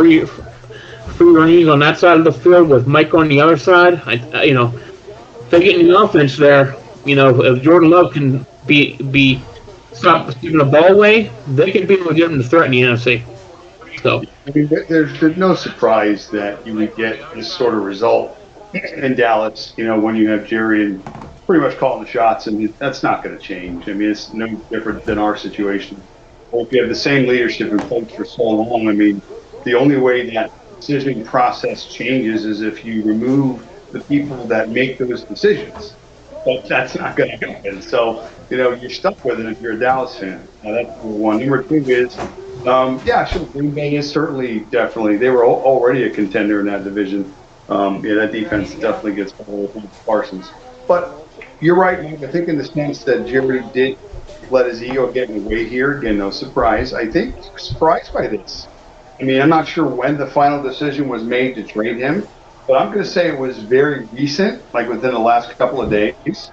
free range on that side of the field with Mike on the other side. If they get in the offense there, if Jordan Love can be stop giving the ball away, they can be able to get him to threaten the NFC. So I mean, there's no surprise that you would get this sort of result in Dallas. When you have Jerry and pretty much calling the shots, and that's not going to change. I mean, it's no different than our situation. Well, if you have the same leadership in place for so long, I mean, the only way that decision process changes is if you remove the people that make those decisions. But that's not going to happen. So, you're stuck with it if you're a Dallas fan. That's number one. Number two is, sure, Green Bay is definitely, they were already a contender in that division. That defense definitely gets better with Parsons. But you're right, Mike. I think in the sense that Jerry did let his ego get in the way here. Again, no surprise. I think surprised by this. I mean, I'm not sure when the final decision was made to trade him, but I'm going to say it was very recent, like within the last couple of days,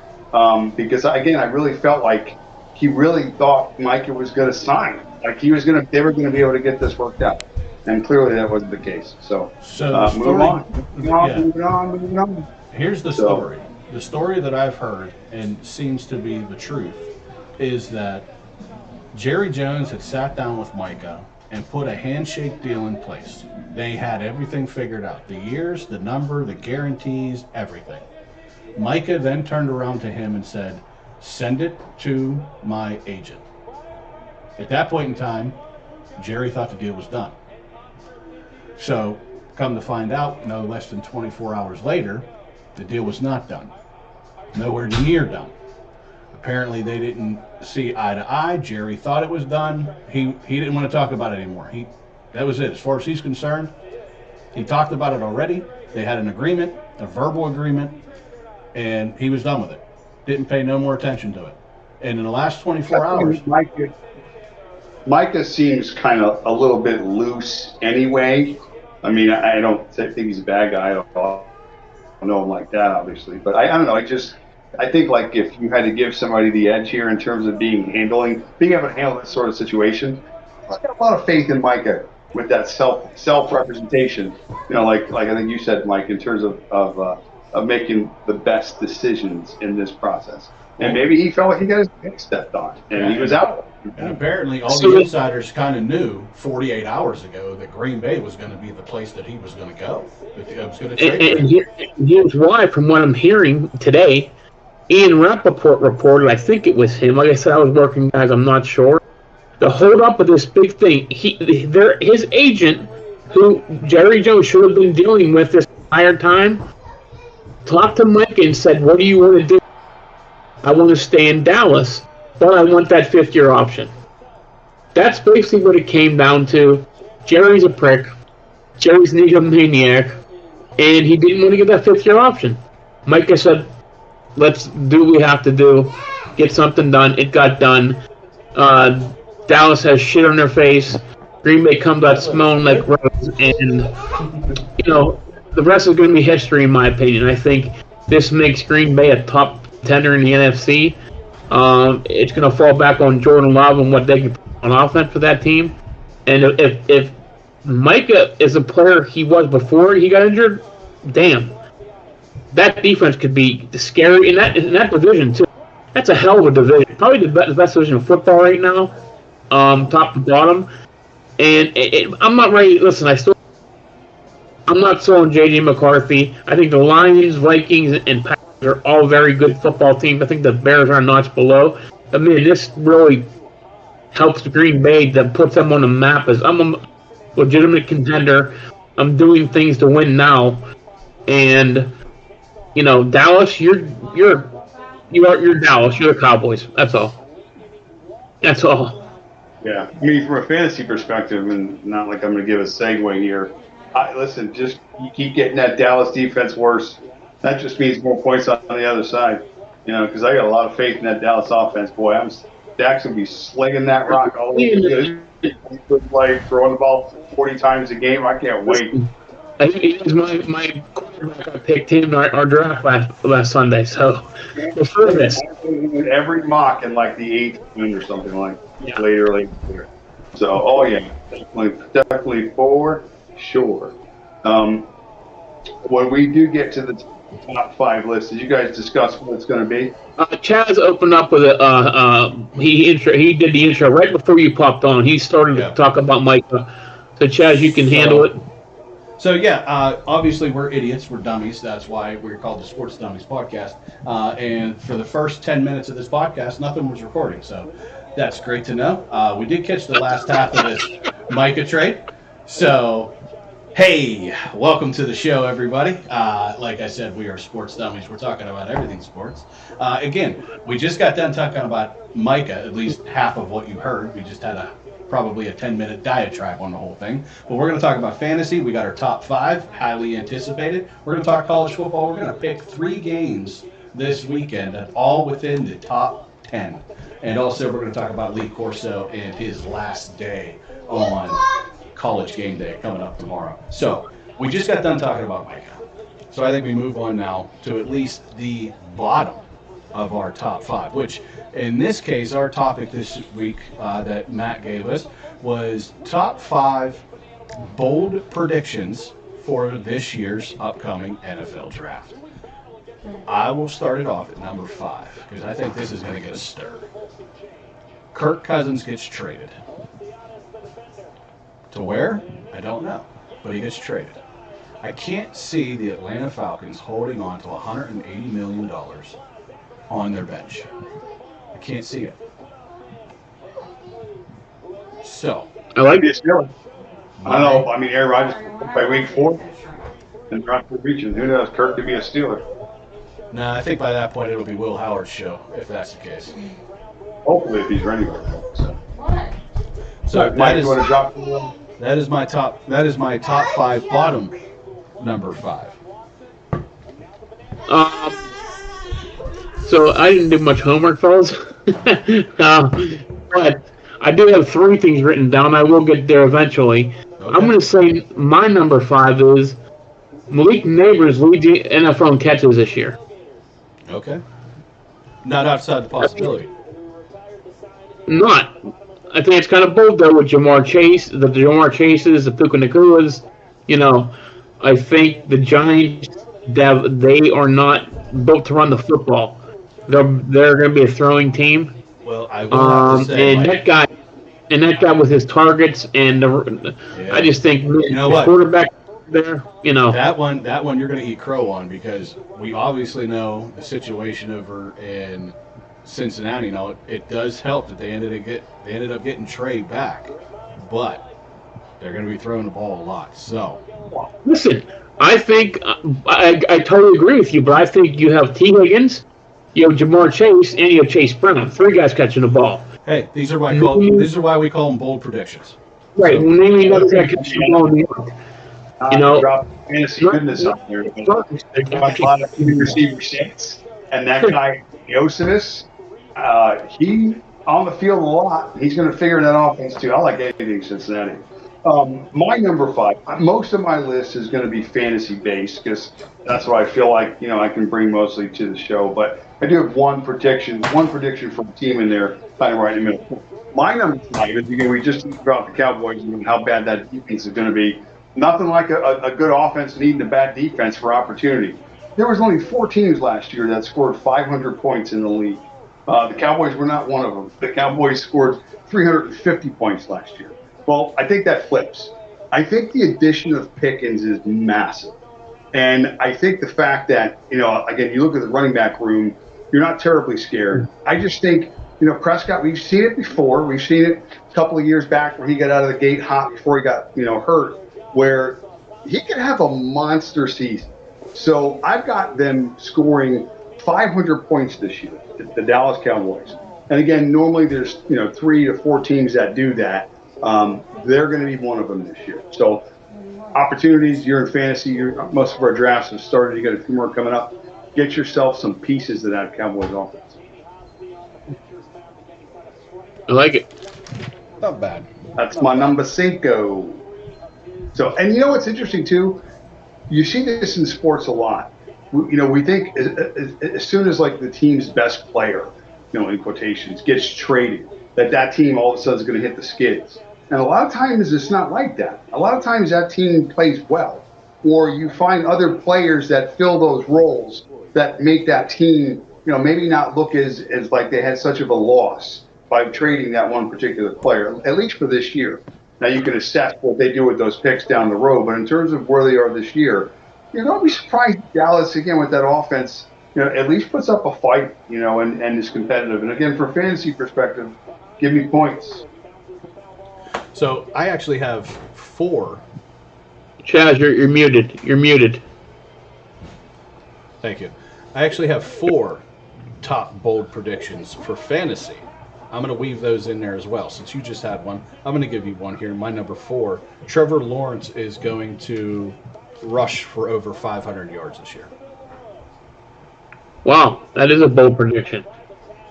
because again, I really felt like he really thought Micah was going to sign, like they were going to be able to get this worked out, and clearly that wasn't the case. So moving on. Here's the story. The story that I've heard and seems to be the truth is that Jerry Jones had sat down with Micah and put a handshake deal in place. They had everything figured out. The years, the number, the guarantees, everything. Micah then turned around to him and said, send it to my agent. At that point in time, Jerry thought the deal was done. So, come to find out, no less than 24 hours later, the deal was not done. Nowhere near done. Apparently they didn't see eye to eye. Jerry thought it was done. He didn't want to talk about it anymore. That was it. As far as he's concerned, he talked about it already. They had an agreement, a verbal agreement, and he was done with it. Didn't pay no more attention to it. And in the last 24 hours... Micah seems kind of a little bit loose anyway. I mean, I don't think he's a bad guy. I don't know him like that, obviously. But I don't know. I think like if you had to give somebody the edge here in terms of being able to handle this sort of situation, I've got a lot of faith in Micah with that self representation. Like I think you said, Mike, in terms of making the best decisions in this process. And maybe he felt like he got his head stepped on, and he was out. And apparently all the insiders kind of knew 48 hours ago that Green Bay was going to be the place that he was going to go. It was going to trade and here's why, from what I'm hearing today, Ian Rappaport reported, I think it was him. Like I said, I was working, guys, I'm not sure. The hold up of this big thing, his agent, who Jerry Jones should have been dealing with this entire time, talked to Mike and said, what do you want to do? I want to stay in Dallas, but I want that fifth-year option. That's basically what it came down to. Jerry's a prick. Jerry's an egomaniac. And he didn't want to get that fifth-year option. Micah said, let's do what we have to do. Get something done. It got done. Dallas has shit on their face. Green Bay comes out smelling like rose. And, the rest is going to be history, in my opinion. I think this makes Green Bay a top contender in the NFC. It's going to fall back on Jordan Love and what they can put on offense for that team. And if Micah is a player he was before he got injured, damn, that defense could be scary in that division too. That's a hell of a division. Probably the best division of football right now, top to bottom. And I'm not ready. Listen, I'm not sold on J.J. McCarthy. I think the Lions, Vikings, and Packers are all very good football teams. I think the Bears are a notch below. I mean, this really helps Green Bay, that puts them on the map as I'm a legitimate contender. I'm doing things to win now, and Dallas, you're Dallas. You're the Cowboys. That's all. That's all. Yeah, I mean, from a fantasy perspective, and not like I'm going to give a segue here. Listen, just you keep getting that Dallas defense worse. That just means more points on the other side. Because I got a lot of faith in that Dallas offense. Boy, Dak's going to be slinging that rock all over the like throwing the ball 40 times a game. I can't wait. I think he was my quarterback. I picked him in our draft last Sunday. So before this, every mock in like the 8th round or something like later. So definitely forward. sure. When we do get to the top 5 list, did you guys discuss what it's going to be? Chaz opened up with he did the intro right before you popped on. He started to talk about Micah. So Chaz, you can handle it. So yeah, obviously we're idiots, we're dummies. That's why we're called the Sports Dummies Podcast. And for the first 10 minutes of this podcast, nothing was recording. So that's great to know. We did catch the last half of this Micah trade. So hey, welcome to the show, everybody. Like I said, we are Sports Dummies. We're talking about everything sports. Again, we just got done talking about Micah, at least half of what you heard. We just had probably a 10-minute diatribe on the whole thing. But we're going to talk about fantasy. We got our top 5, highly anticipated. We're going to talk college football. We're going to pick 3 games this weekend, and all within the top 10. And also, we're going to talk about Lee Corso and his last day on College Game Day coming up tomorrow. So we just got done talking about Micah. So I think we move on now to at least the bottom of our top 5, which in this case, our topic this week that Matt gave us was top 5 bold predictions for this year's upcoming NFL draft. I will start it off at number 5 because I think this is going to get a stir. Kirk Cousins gets traded. To where? I don't know, but he gets traded. I can't see the Atlanta Falcons holding on to $180 million on their bench. I can't see it. So. I like this feeling. I don't know. I mean, Aaron Rodgers by week 4 and they're out for reaching. Who knows? Kirk could be a Steeler. No, I think by that point it'll be Will Howard's show, if that's the case. Hopefully, if he's running with it. So Mike, you want to drop that is my top 5 bottom number 5. So I didn't do much homework, fellas. But I do have 3 things written down. I will get there eventually. Okay. I'm going to say my number 5 is Malik Neighbors leads the NFL in catches this year. Okay. Not outside the possibility. Not. I think it's kind of bold, though, with Jamar Chase, the Jamar Chases, the Puka Nakuas. I think the Giants, they are not built to run the football. They're going to be a throwing team. Well, I will have to say, and that guy with his targets, and I just think the quarterback there, That one you're going to eat crow on because we obviously know the situation over in Cincinnati. It does help that they ended up getting Trey back, but they're going to be throwing the ball a lot. So, listen, I think I totally agree with you, but I think you have T. Higgins, you have Jamar Chase, and you have Chase Brown. 3 guys catching the ball. Hey, these are why we call them bold predictions. Right. Well, name another guy catching the ball in New York. Drop fantasy goodness up there. They've got a lot of receiver sets, and that guy Yosinus, he on the field a lot. He's going to figure that offense too. I like anything Cincinnati. My number 5. Most of my list is going to be fantasy based because that's what I feel like I can bring mostly to the show. But I do have one prediction from a team in there, kind of right in the middle. My number 5 is we just talked about the Cowboys and how bad that defense is going to be. Nothing like a good offense needing a bad defense for opportunity. There was only 4 teams last year that scored 500 points in the league. The Cowboys were not one of them. The Cowboys scored 350 points last year. Well, I think that flips. I think the addition of Pickens is massive. And I think the fact that, again, you look at the running back room, you're not terribly scared. I just think, Prescott, we've seen it before. We've seen it a couple of years back where he got out of the gate hot before he got, hurt, where he could have a monster season. So I've got them scoring 500 points this year, the Dallas Cowboys. And again, normally there's 3 to 4 teams that do that. They're going to be one of them this year. So opportunities, you're in fantasy. Most of our drafts have started. You got a few more coming up. Get yourself some pieces of that Cowboys offense. I like it. Not bad. That's my number 5. So, and what's interesting too? You see this in sports a lot. We think as soon as like the team's best player, in quotations, gets traded, that team all of a sudden is going to hit the skids. And a lot of times it's not like that. A lot of times that team plays well, or you find other players that fill those roles that make that team, maybe not look as like they had such of a loss by trading that one particular player, at least for this year. Now you can assess what they do with those picks down the road, but in terms of where they are this year, don't be surprised if Dallas, again, with that offense, at least puts up a fight, and is competitive. And again, for fantasy perspective, give me points. So I actually have 4. Chaz, you're muted. You're muted. Thank you. I actually have 4 top bold predictions for fantasy. I'm going to weave those in there as well. Since you just had one, I'm going to give you one here. My number 4, Trevor Lawrence is going to rush for over 500 yards this year. Wow, that is a bold prediction.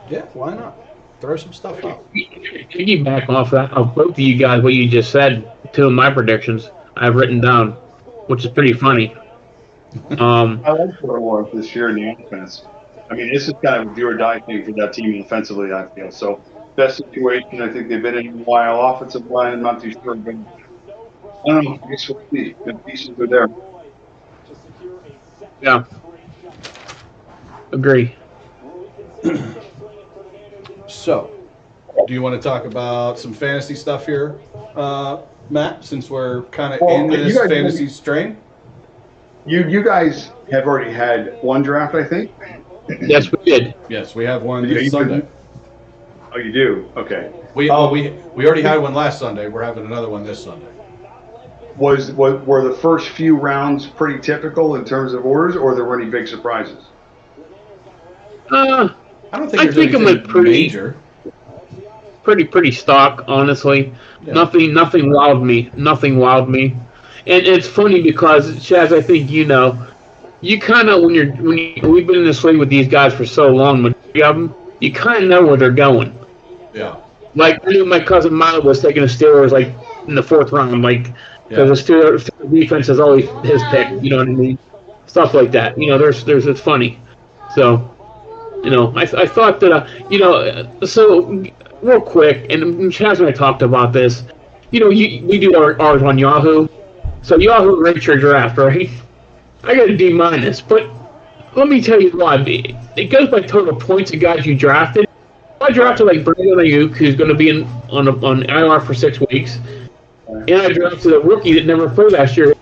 Yeah, why not? Throw some stuff out. Piggyback off that, of both of you guys, what you just said, 2 of my predictions I've written down, which is pretty funny. I like Trevor Lawrence this year in the offense. I mean, this is kind of a do or die thing for that team offensively, I feel. So, best situation I think they've been in a while. Offensive line, I'm not too sure, but I don't know. I guess we'll see. The pieces are there. Yeah. Agree. So, do you want to talk about some fantasy stuff here, Matt, since we're kind of in this fantasy strain? You guys have already had one draft, I think? Yes, we did. Yes, we have one this Sunday. Oh, you do? Okay. We already had one last Sunday. We're having another one this Sunday. Were the first few rounds pretty typical in terms of orders, or there were any big surprises? I don't think there's it went major. Pretty stock, honestly. Yeah. Nothing wowed me. Nothing wowed me. And it's funny because, Chaz, I think you kind of we've been in this league with these guys for so long, majority of them, you kind of know where they're going. Yeah. Like I knew my cousin Milo was taking the Steelers like in the 4th round, like because the Steelers defense is always his pick. You know what I mean? Stuff like that. It's funny. So, I thought that so real quick, and Chaz and I talked about this. We do ours on Yahoo. So Yahoo rates your draft, right? I got a D-, but let me tell you why. It goes by total points of guys you drafted. I drafted like Brandon Ayuk, who's going to be on IR for 6 weeks, and I drafted a rookie that never played last year,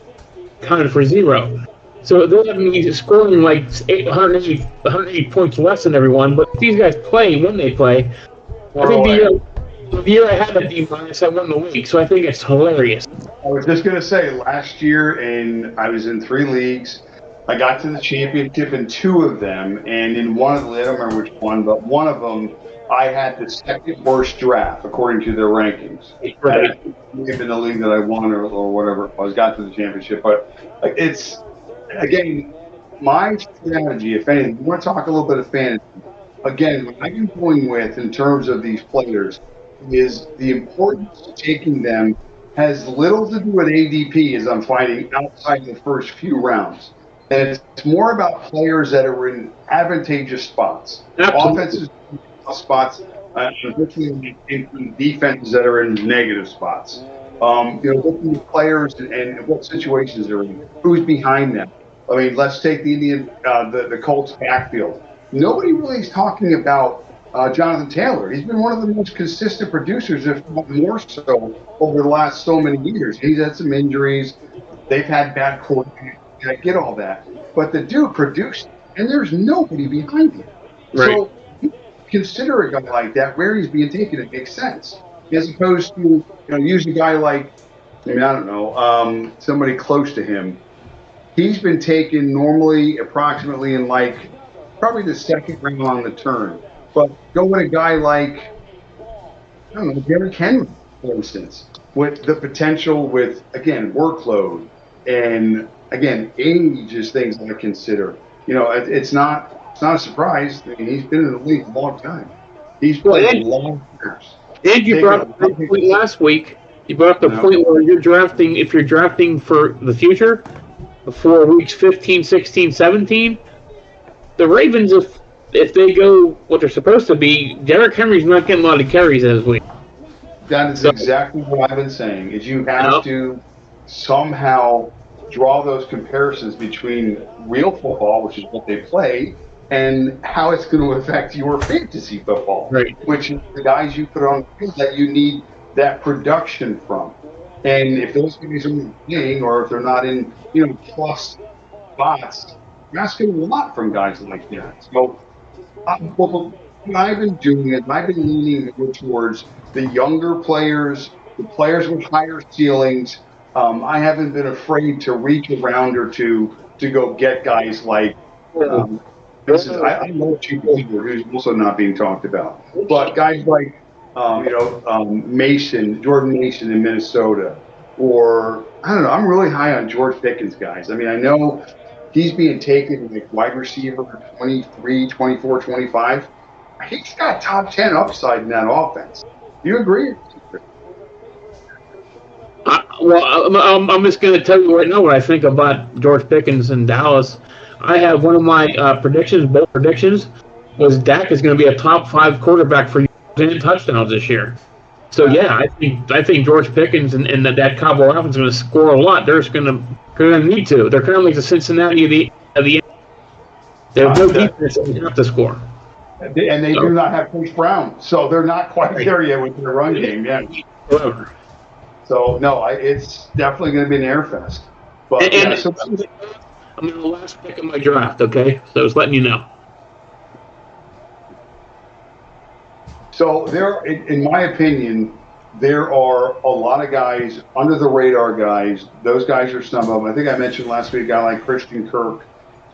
counted for 0. So they'll have me scoring like 180 points less than everyone. But if these guys play when they play, I think the year I had a D-, I won the league. So I think it's hilarious. I was just going to say, last year, I was in 3 leagues. I got to the championship in 2 of them, and in one of them, I don't remember which one, but one of them, I had the 2nd worst draft according to their rankings. Right. In the league that I won or whatever, I got to the championship. But it's, again, my strategy, if anything, we want to talk a little bit of fantasy. Again, what I'm going with in terms of these players is the importance of taking them has little to do with ADP, as I'm finding, outside the first few rounds. And it's more about players that are in advantageous spots. Offenses spots, unfortunately, in defenses that are in negative spots. Looking at players and what situations they're in, who's behind them. I mean, let's take the Colts backfield. Nobody really is talking about Jonathan Taylor. He's been one of the most consistent producers, if not more so, over the last so many years. He's had some injuries. They've had bad quarterbacks. I get all that. But the dude produced, and there's nobody behind him. Right. So consider a guy like that, where he's being taken, it makes sense. As opposed to, use a guy like, somebody close to him. He's been taken normally approximately in probably the 2nd round on the turn. But go with a guy like, Derrick Henry, for instance, with the potential with, again, workload and, again, age is things that I consider. It's not a surprise. I mean, he's been in the league a long time. He's played long years. And you brought up the point last week. You brought up the point where if you're drafting for the future, before weeks 15, 16, 17, the Ravens, if they go what they're supposed to be, Derrick Henry's not getting a lot of carries this week. That is exactly what I've been saying, is you have to somehow draw those comparisons between real football, which is what they play, and how it's going to affect your fantasy football, right? Which is the guys you put on the field that you need that production from. And if those guys aren't playing, or if they're not in, plus spots, you're asking a lot from guys like that. So, what I've been doing is I've been leaning more towards the younger players, the players with higher ceilings. I haven't been afraid to reach around or to go get guys like. I love Chief Weaver, who's also not being talked about, but guys like Jordan Mason in Minnesota, or I don't know. I'm really high on George Pickens, guys. I mean, I know he's being taken like wide receiver 23, 24, 25. He's got top 10 upside in that offense. Do you agree? I'm just going to tell you right now what I think about George Pickens in Dallas. I have one of my bold predictions, was Dak is going to be a top 5 quarterback for and touchdowns this year. So yeah, I think George Pickens and that Cowboy offense is going to score a lot. They're going to need to. They're kind of like the Cincinnati of the they have no defense, they have to score. And they do not have Chris Brown, so they're not quite there yet with their run game yet. So no, it's definitely going to be an air fest. But I'm in the last pick of my draft. Okay, so I was letting you know. So in my opinion, there are a lot of guys, under the radar guys. Those guys are some of them. I think I mentioned last week a guy like Christian Kirk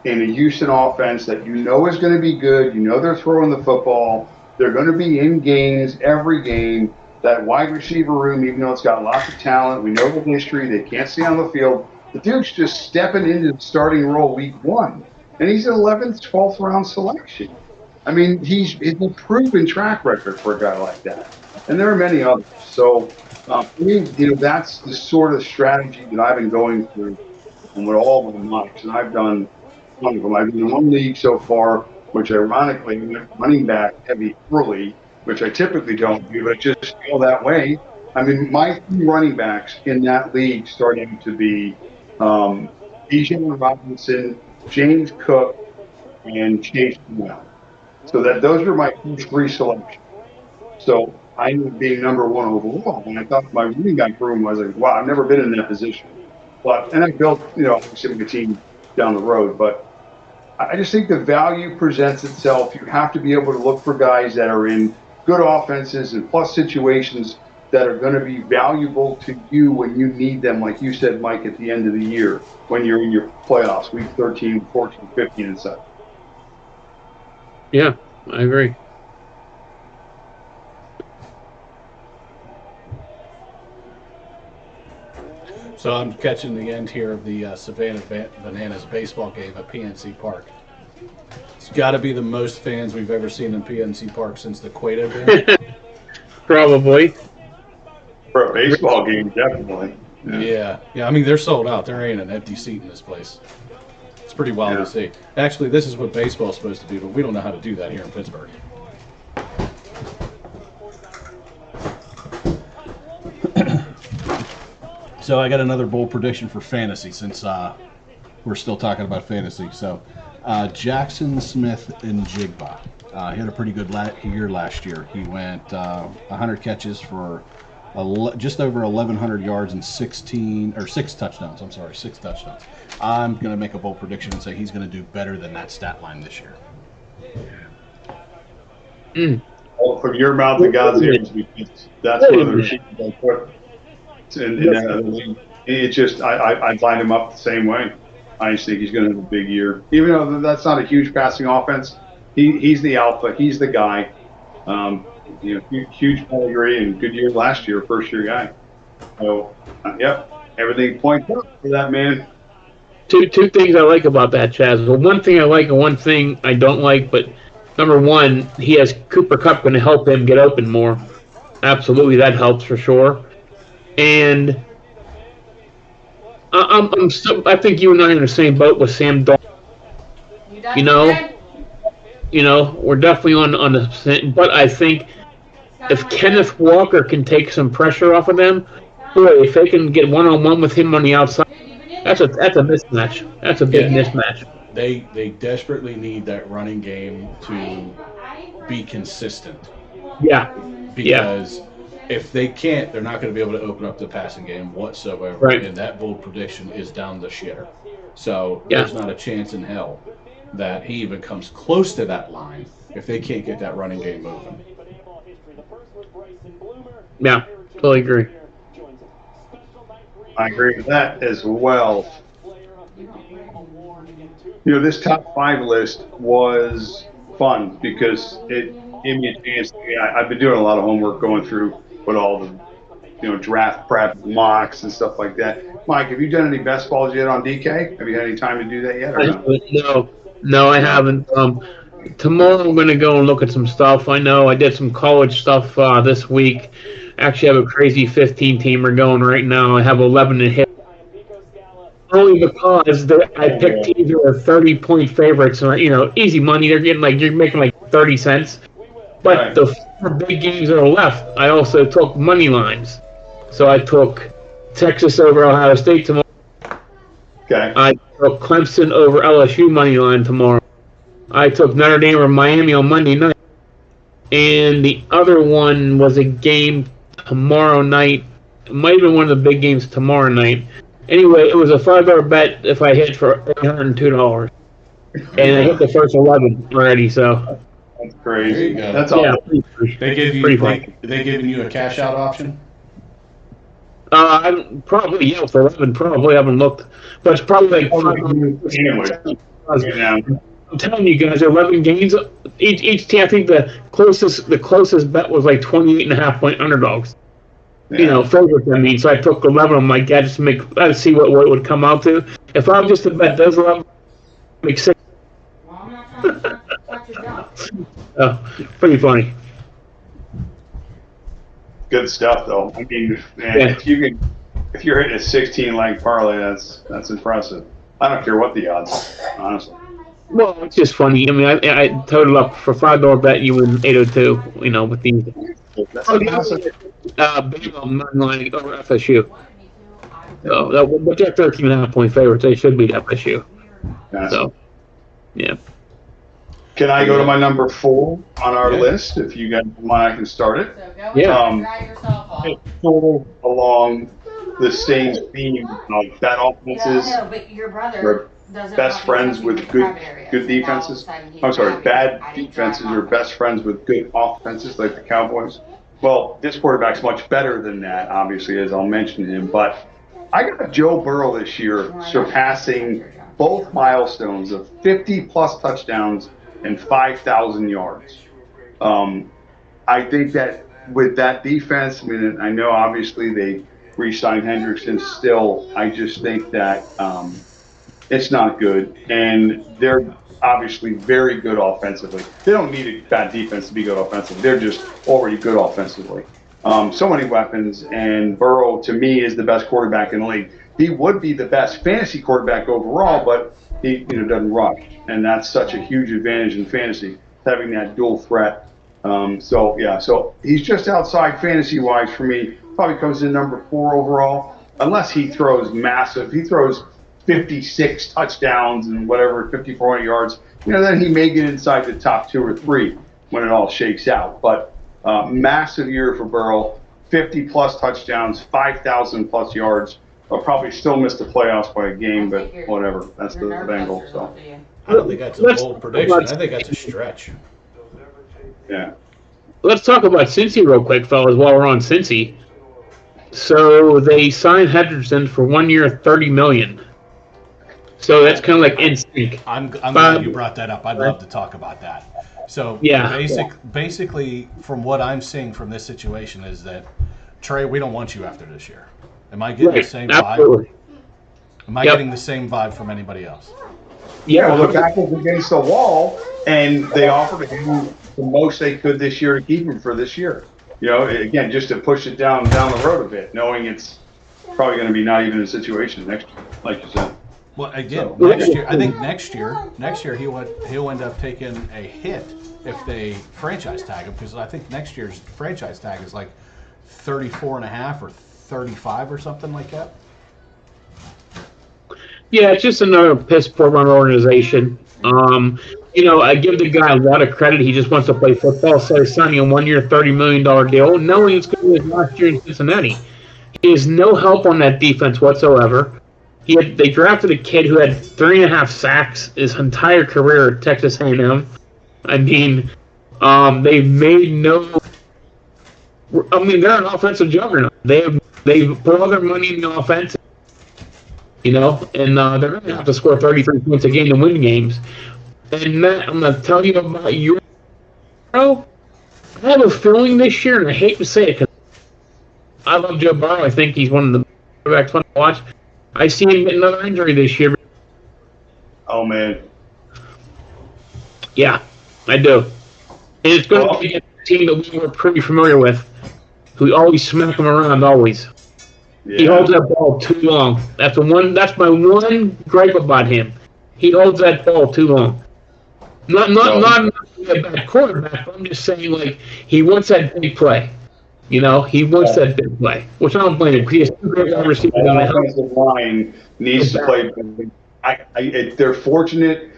in a Houston offense that is going to be good. They're throwing the football. They're going to be in games every game. That wide receiver room, even though it's got lots of talent, we know the history. They can't see on the field. The dude's just stepping into the starting role week 1, and he's an 11th, 12th round selection. I mean, it's a proven track record for a guy like that. And there are many others. So, for me, that's the sort of strategy that I've been going through and with all of the mocks. And I've done one of them. I've been in one league so far, which ironically went running back heavy early, which I typically don't do, but I just feel that way. I mean, my 3 running backs in that league starting to be Bijan Robinson, James Cook, and Chase Brown. So those were my 3 selections. So I ended up being number 1 overall. And I thought my running back room was like, wow, I've never been in that position. And I built, obviously a team down the road. But I just think the value presents itself. You have to be able to look for guys that are in good offenses and plus situations that are going to be valuable to you when you need them, like you said, Mike, at the end of the year, when you're in your playoffs, week 13, 14, 15, and such. Yeah, I agree. So I'm catching the end here of the Savannah Bananas baseball game at PNC Park. It's got to be the most fans we've ever seen in PNC Park since the Cueto game. Probably. For a baseball game, definitely. Yeah. I mean, they're sold out. There ain't an empty seat in this place. It's pretty wild to see. Actually, this is what baseball's supposed to be, but we don't know how to do that here in Pittsburgh. So I got another bold prediction for fantasy since we're still talking about fantasy. So Jackson Smith and Jigba. He had a pretty good year last year. He went 100 catches for just over 1,100 yards and 6 touchdowns. I'm sorry, 6 touchdowns. I'm going to make a bold prediction and say he's going to do better than that stat line this year. Well, from your mouth to God's ears, because that's one of the receivers I put in that league. It's just, I line him up the same way. I just think he's going to have a big year. Even though that's not a huge passing offense, he's the alpha. He's the guy. Huge pedigree and good year last year, first-year guy. So, everything points up for that man. Two things I like about that, Chaz. Well, one thing I like and one thing I don't like, but number one, he has Cooper Kupp going to help him get open more. Absolutely, that helps for sure. And I think you and I are in the same boat with Sam Darnold. We're definitely on the same. But I think if Kenneth Walker can take some pressure off of them, boy, if they can get one-on-one with him on the outside, that's a mismatch. That's a big mismatch. They desperately need that running game to be consistent. Yeah. Because if they can't, they're not going to be able to open up the passing game whatsoever. Right. And that bold prediction is down the shitter. So there's not a chance in hell that he even comes close to that line if they can't get that running game moving. Yeah, totally agree. I agree with that as well. You know, this top 5 list was fun because it gave me a chance. I've been doing a lot of homework going through what all the, draft prep mocks and stuff like that. Mike, have you done any best balls yet on DK? Have you had any time to do that yet? Or No, I haven't. Tomorrow I'm going to go and look at some stuff. I know I did some college stuff this week. Actually, I have a crazy 15-teamer going right now. I have 11 to hit. Only because I picked teams that are 30-point favorites. And, easy money. They're getting you're making 30 cents. But the 4 big games that are left, I also took money lines. So I took Texas over Ohio State tomorrow. Okay. I took Clemson over LSU money line tomorrow. I took Notre Dame over Miami on Monday night. And the other one was a game tomorrow night. It might have been one of the big games tomorrow night. Anyway, it was a $5 bet if I hit for $802. And I hit the first 11 already, so. That's crazy. There you go. That's all. Yeah, They giving you a cash out option? I'm probably, for 11, probably haven't looked. But it's probably I'm telling you guys, 11 games. Each team, I think the closest bet was 28.5-point underdogs. Yeah. Favorites, I mean. So I took 11 on my guy just to see what it would come out to. If I'm just to bet those 11, make 6. Pretty funny. Good stuff, though. I mean, man, if you're hitting a 16-leg parlay, that's impressive. I don't care what the odds are, honestly. Well, it's just funny. I mean, I totaled up for $5 bet you win 802. With these. That's awesome. Baylor money over FSU. But they're 13.5-point favorites. They should beat FSU. Gotcha. So, yeah. Can I go to my number 4 on our list? If you guys want, I can start it. So go Sort of along the same theme of bad offenses. Yeah, no, but your brother best friends with good defenses. I'm sorry, bad defenses are best friends with good offenses, like the Cowboys. Well, this quarterback's much better than that, obviously, as I'll mention him. But I got Joe Burrow this year surpassing both milestones of 50-plus touchdowns and 5,000 yards. I think that with that defense, I mean, I know obviously they re-signed Hendrickson still. I just think that it's not good. And they're obviously very good offensively. They don't need a bad defense to be good offensively. They're just already good offensively. So many weapons, and Burrow, to me, is the best quarterback in the league. He would be the best fantasy quarterback overall, but he doesn't rush. And that's such a huge advantage in fantasy, having that dual threat. So he's just outside fantasy-wise for me. Probably comes in number 4 overall, unless he throws massive. He throws 56 touchdowns and 5,400 yards. Then he may get inside the top 2 or 3 when it all shakes out. But massive year for Burrow, 50-plus touchdowns, 5,000-plus yards. I'll probably still miss the playoffs by a game, but whatever. That's the Bengals. So I don't think that's a bold prediction. I think that's a stretch. Yeah. Let's talk about Cincy real quick, fellas, while we're on Cincy. So they signed Hendrickson for 1 year, $30 million. So that's kind of like in sync. I'm glad you brought that up. I'd love to talk about that. So basically, from what I'm seeing from this situation is that, Trey, we don't want you after this year. Am I getting the same vibe? Am I getting the same vibe from anybody else? Yeah, well, the back was against the wall, and they offered him the most they could this year to keep him for this year. Again, just to push it down the road a bit, knowing it's probably going to be not even a situation next year, like you said. Well, again, So- next year, I think next year he'll end up taking a hit if they franchise tag him, because I think next year's franchise tag is like 34.5 or 35 or something like that. Yeah, it's just another piss poor run organization. I give the guy a lot of credit. He just wants to play football, so he's signing a 1-year, $30 million deal, knowing it's going to be his last year in Cincinnati. He has no help on that defense whatsoever. They drafted a kid who had 3.5 sacks his entire career at Texas A&M. I mean, they've made no. I mean, they're an offensive juggernaut. They've put all their money in the offense, and they're going to have to score 33 points a game to win games. And Matt, I'm going to tell you about your. I have a feeling this year, and I hate to say it because I love Joe Burrow. I think he's one of the quarterbacks fun to watch. I see him get another injury this year. Oh, man. Yeah, I do. And it's going to be a team that we were pretty familiar with, who always smack him around, always. Yeah. He holds that ball too long. That's my one gripe about him. He holds that ball too long. Not a bad quarterback, but I'm just saying, like, he wants that big play. He wants that big play, which I don't blame him, because he has 2 great wide receivers. The offensive line needs to play. They're fortunate.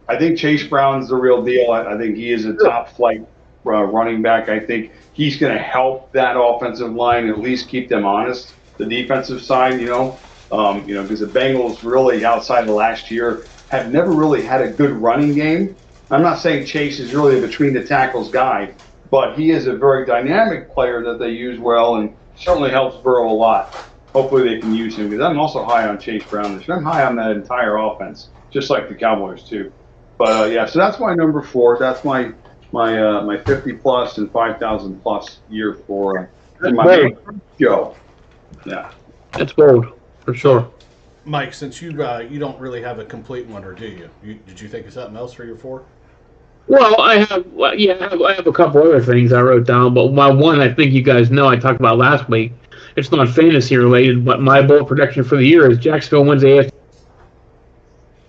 I think Chase Brown's the real deal. I think he is a top flight running back. I think he's going to help that offensive line at least keep them honest. The defensive side, because the Bengals really outside of last year have never really had a good running game. I'm not saying Chase is really a between the tackles guy, but he is a very dynamic player that they use well and certainly helps Burrow a lot. Hopefully they can use him, because I'm also high on Chase Brown this year. I'm high on that entire offense, just like the Cowboys too. But so that's my number 4. That's my 50+ and 5,000+ year for my Joe. Yeah, that's bold for sure. Mike, since you don't really have a complete one, or do you? Did you think of something else for your 4? Well, I have a couple other things I wrote down, but my one I think you guys know I talked about last week. It's not fantasy related, but my bold prediction for the year is Jacksonville wins the AFC.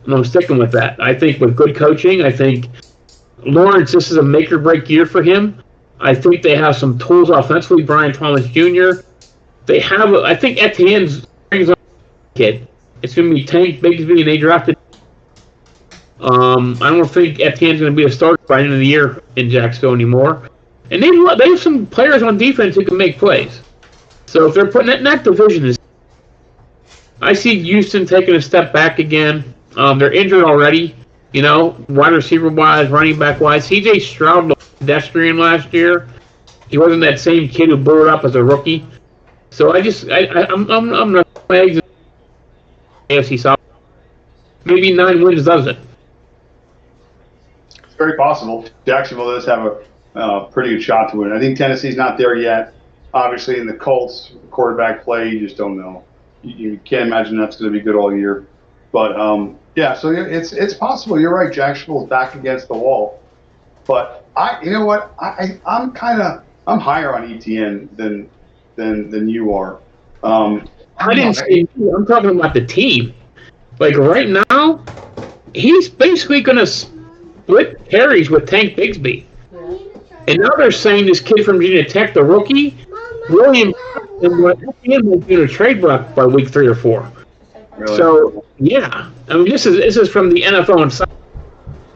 And I'm sticking with that. I think with good coaching, I think Lawrence, this is a make or break year for him. I think they have some tools offensively. Brian Thomas Jr. They have, I think Etienne's a kid. It's going to be Tank Bigsby, and they drafted. I don't think Etienne's going to be a starter by the end of the year in Jacksonville anymore. And they have some players on defense who can make plays. So if they're putting it in that division, I see Houston taking a step back again. They're injured already, wide receiver wise, running back wise. CJ Stroud looked pedestrian last year. He wasn't that same kid who blew it up as a rookie. So I'm not playing AFC South. Maybe 9 wins does it. It's very possible. Jacksonville does have a pretty good shot to win. I think Tennessee's not there yet. Obviously, in the Colts, quarterback play, you just don't know. You can't imagine that's going to be good all year. But, so it's possible. You're right. Jacksonville's back against the wall. But you know what? I'm higher on Etienne than you are. I didn't say you. I'm talking about the team. Like right now, he's basically going to split carries with Tank Bigsby. And now they're saying this kid from Virginia Tech, the rookie, William, Etienne will do a trade block by week 3 or 4. Really? So yeah, I mean this is from the NFL inside.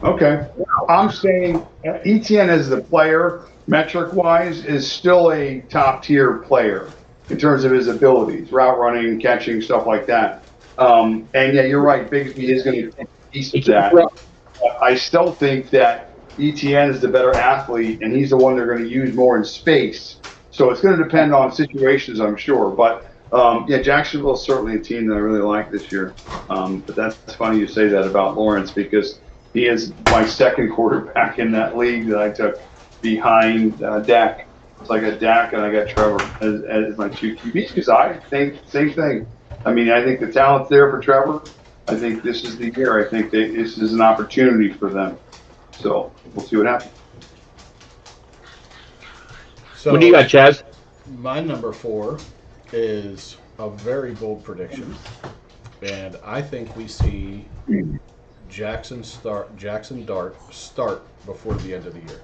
Okay, I'm saying Etienne as the player, metric-wise, is still a top-tier player in terms of his abilities, route running, catching, stuff like that. And yeah, you're right. Bigsby is going to take a piece of that. I still think that Etienne is the better athlete, and he's the one they're going to use more in space. So it's going to depend on situations, I'm sure. But Jacksonville is certainly a team that I really like this year. But that's funny you say that about Lawrence, because he is my second quarterback in that league that I took behind Dak. So I got Dak and I got Trevor as my 2 QBs, because I think same thing. I mean, I think the talent's there for Trevor. I think this is the year. I think this is an opportunity for them. So we'll see what happens. So, what do you got, Chaz? My number 4 is a very bold prediction. And I think we see Jackson Dart start before the end of the year.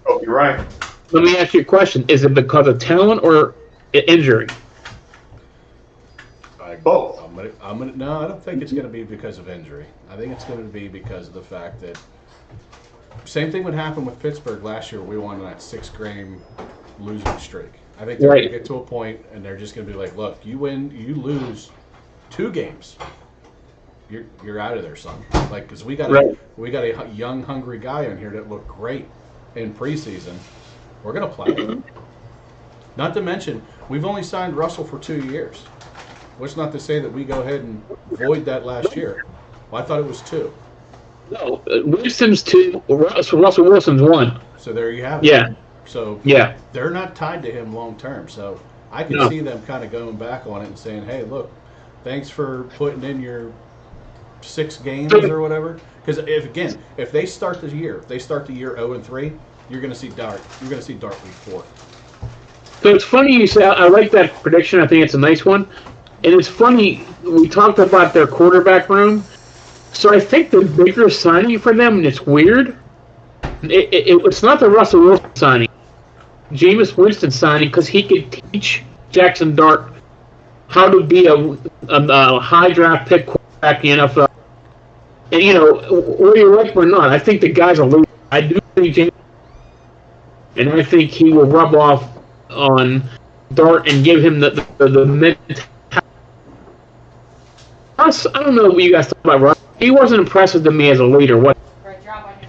Oh, you're right. Let me ask you a question. Is it because of talent or injury? Both. No, I don't think it's going to be because of injury. I think it's going to be because of the fact that same thing would happen with Pittsburgh last year. We won that 6-game losing streak. I think they're going to get to a point and they're just going to be like, look, you lose 2 games, you're out of there, son. Like, because we got a young, hungry guy in here that looked great in preseason. We're going to play. Not to mention, we've only signed Russell for 2 years. What's not to say that we go ahead and void that last year? Well, I thought it was 2. No, Wilson's 2. Russell Wilson's 1. So there you have it. Yeah. So they're not tied to him long term. So I can see them kind of going back on it and saying, hey, look, thanks for putting in your 6 games or whatever. Because if they start the year 0-3, you're going to see Dart. You're going to see Dart week 4. So it's funny you say, I like that prediction. I think it's a nice one. And it's funny, we talked about their quarterback room. So I think the bigger signing for them, and it's weird, it's not the Russell Wilson signing. Jameis Winston signing, because he could teach Jackson Dart how to be a high draft pick quarterback in the NFL. And, whether you like him or not, I think the guy's a loser. I do think Jameis, and I think he will rub off on Dart and give him the mentality. Russ, I don't know what you guys talk about Russ. He wasn't impressive to me as a leader. To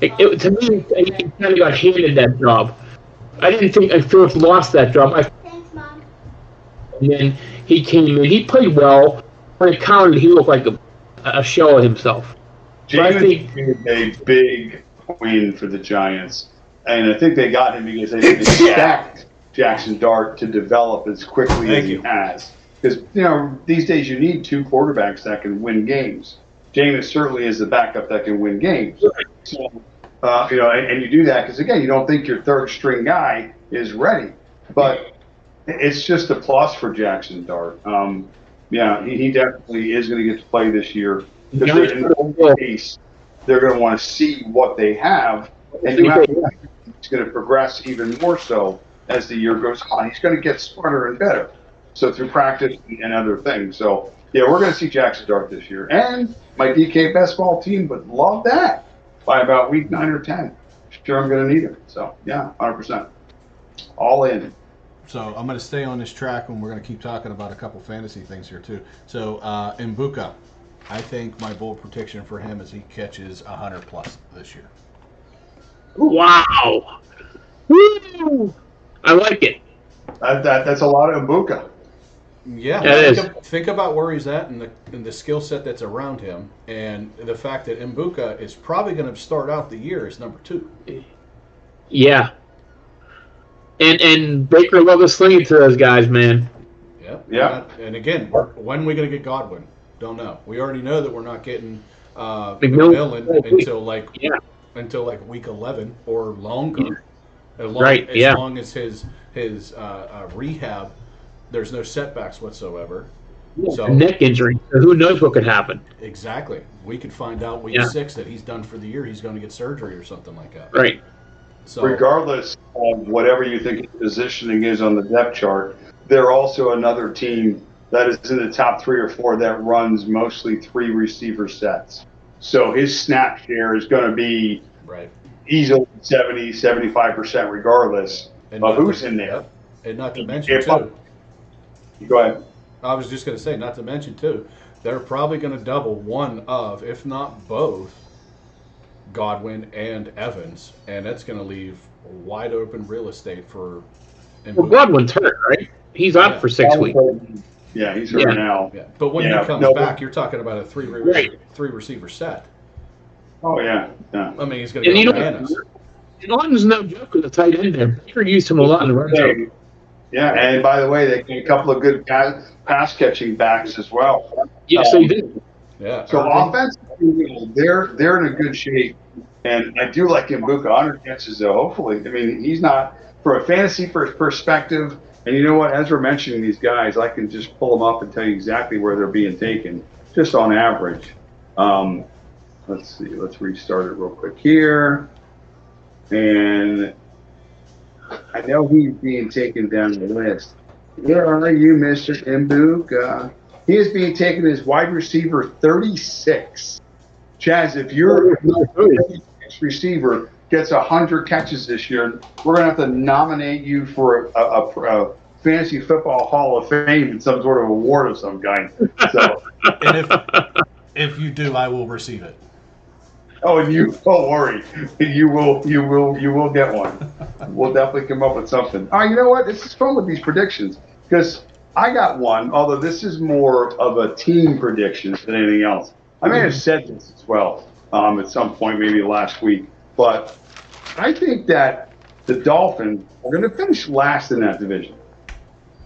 me, he kind of got handed that job. I didn't think Phillips lost that job. Thanks, Mom. And then he came in. He played well. When it counted, he looked like a shell of himself. Jameis is a big win for the Giants. And I think they got him because they didn't expect Jackson Dart to develop as quickly as he has. Because, these days you need 2 quarterbacks that can win games. Jameis certainly is the backup that can win games. So, and you do that because, again, you don't think your third-string guy is ready. But it's just a plus for Jackson Dart. He definitely is going to get to play this year. Because in the case, they're going to want to see what they have. And you have to he's going to progress even more so as the year goes on. He's going to get smarter and better. So through practice and other things. So, we're going to see Jackson Dart this year. And my DK best ball team would love that by about week 9 or 10. Sure, I'm going to need him. So, 100%. All in. So I'm going to stay on this track, and we're going to keep talking about a couple fantasy things here, too. So, Mbuka, I think my bold prediction for him is he catches 100+ this year. Wow. Woo! I like it. That's a lot of Mbuka. Yeah, think about where he's at and the skill set that's around him, and the fact that Mbuka is probably going to start out the year as number 2. Yeah. And Baker love to sling it to those guys, man. Yeah. And again, when are we going to get Godwin? Don't know. We already know that we're not getting McMillan until like week 11 or longer. As long as his rehab. There's no setbacks whatsoever. So neck injury. So who knows what could happen? Exactly. We could find out week 6 that he's done for the year. He's going to get surgery or something like that. Right. So regardless of whatever you think his positioning is on the depth chart, they're also another team that is in the top 3 or 4 that runs mostly 3 receiver sets. So his snap share is going to be easily 70, 75% regardless of who's in there. And not to mention, too. Go ahead. I was just going to say, not to mention, too, they're probably going to double one of, if not both, Godwin and Evans, and that's going to leave wide open real estate for. Well, Godwin's hurt, right? He's out for 6 weeks. Yeah, he's hurt now. Yeah. But when he comes back, you're talking about a 3 receiver set. Oh, yeah. I mean, he's going to go bananas. Godwin's no joke with the tight end there. Baker used him a lot in the red zone. Yeah, and by the way, they get a couple of good pass-catching backs as well. Yes, they do. Yeah. So offensively, they're in a good shape, and I do like Mbuka. 100 catches, though. Hopefully, I mean, he's not from a fantasy perspective And you know what? As we're mentioning these guys, I can just pull them up and tell you exactly where they're being taken, just on average. Let's see. Let's restart it real quick here. And I know he's being taken down the list. Where are you, Mr. Mbuka? He is being taken as wide receiver 36. Chaz, if your 36 receiver gets 100 catches this year, we're going to have to nominate you for a fantasy football Hall of Fame and some sort of award of some kind. So, and if you do, I will receive it. Oh, and you don't worry, you will get one. We'll definitely come up with something. You know what? This is fun with these predictions because I got one. Although this is more of a team prediction than anything else. I may have said this as well at some point, maybe last week, but I think that the Dolphins are going to finish last in that division.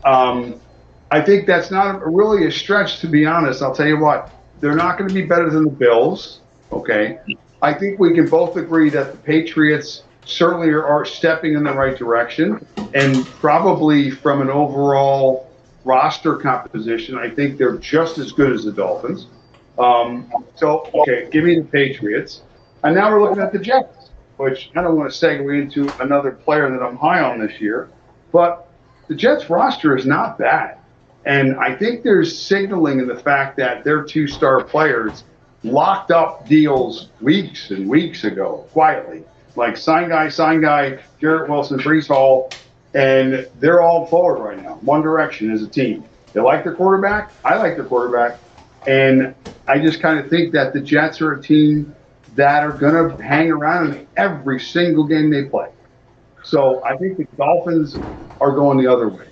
I think that's not really a stretch, to be honest. I'll tell you what, they're not going to be better than the Bills. Okay. I think we can both agree that the Patriots certainly are stepping in the right direction, and probably from an overall roster composition, I think they're just as good as the Dolphins. Okay, give me the Patriots. And now we're looking at the Jets, which I don't want to segue into another player that I'm high on this year, but the Jets roster is not bad. And I think there's signaling in the fact that their two-star players locked up deals weeks and weeks ago, quietly. Like sign guy, Garrett Wilson, Breece Hall, and they're all forward right now, one direction as a team. They like their quarterback. I like their quarterback. And I just kind of think that the Jets are a team that are going to hang around in every single game they play. So I think the Dolphins are going the other way.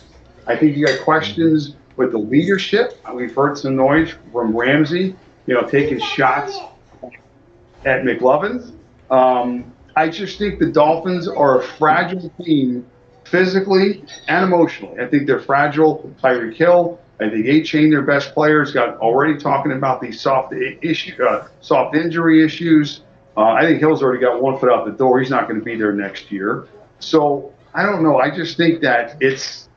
I think you got questions with the leadership. We've heard some noise from Ramsey, taking shots at McLovin. I just think the Dolphins are a fragile team physically and emotionally. I think they're fragile. Tyreek Hill, I think A-Chain, their best players, got already talking about these soft injury issues. I think Hill's already got one foot out the door. He's not going to be there next year. So I don't know. I just think that it's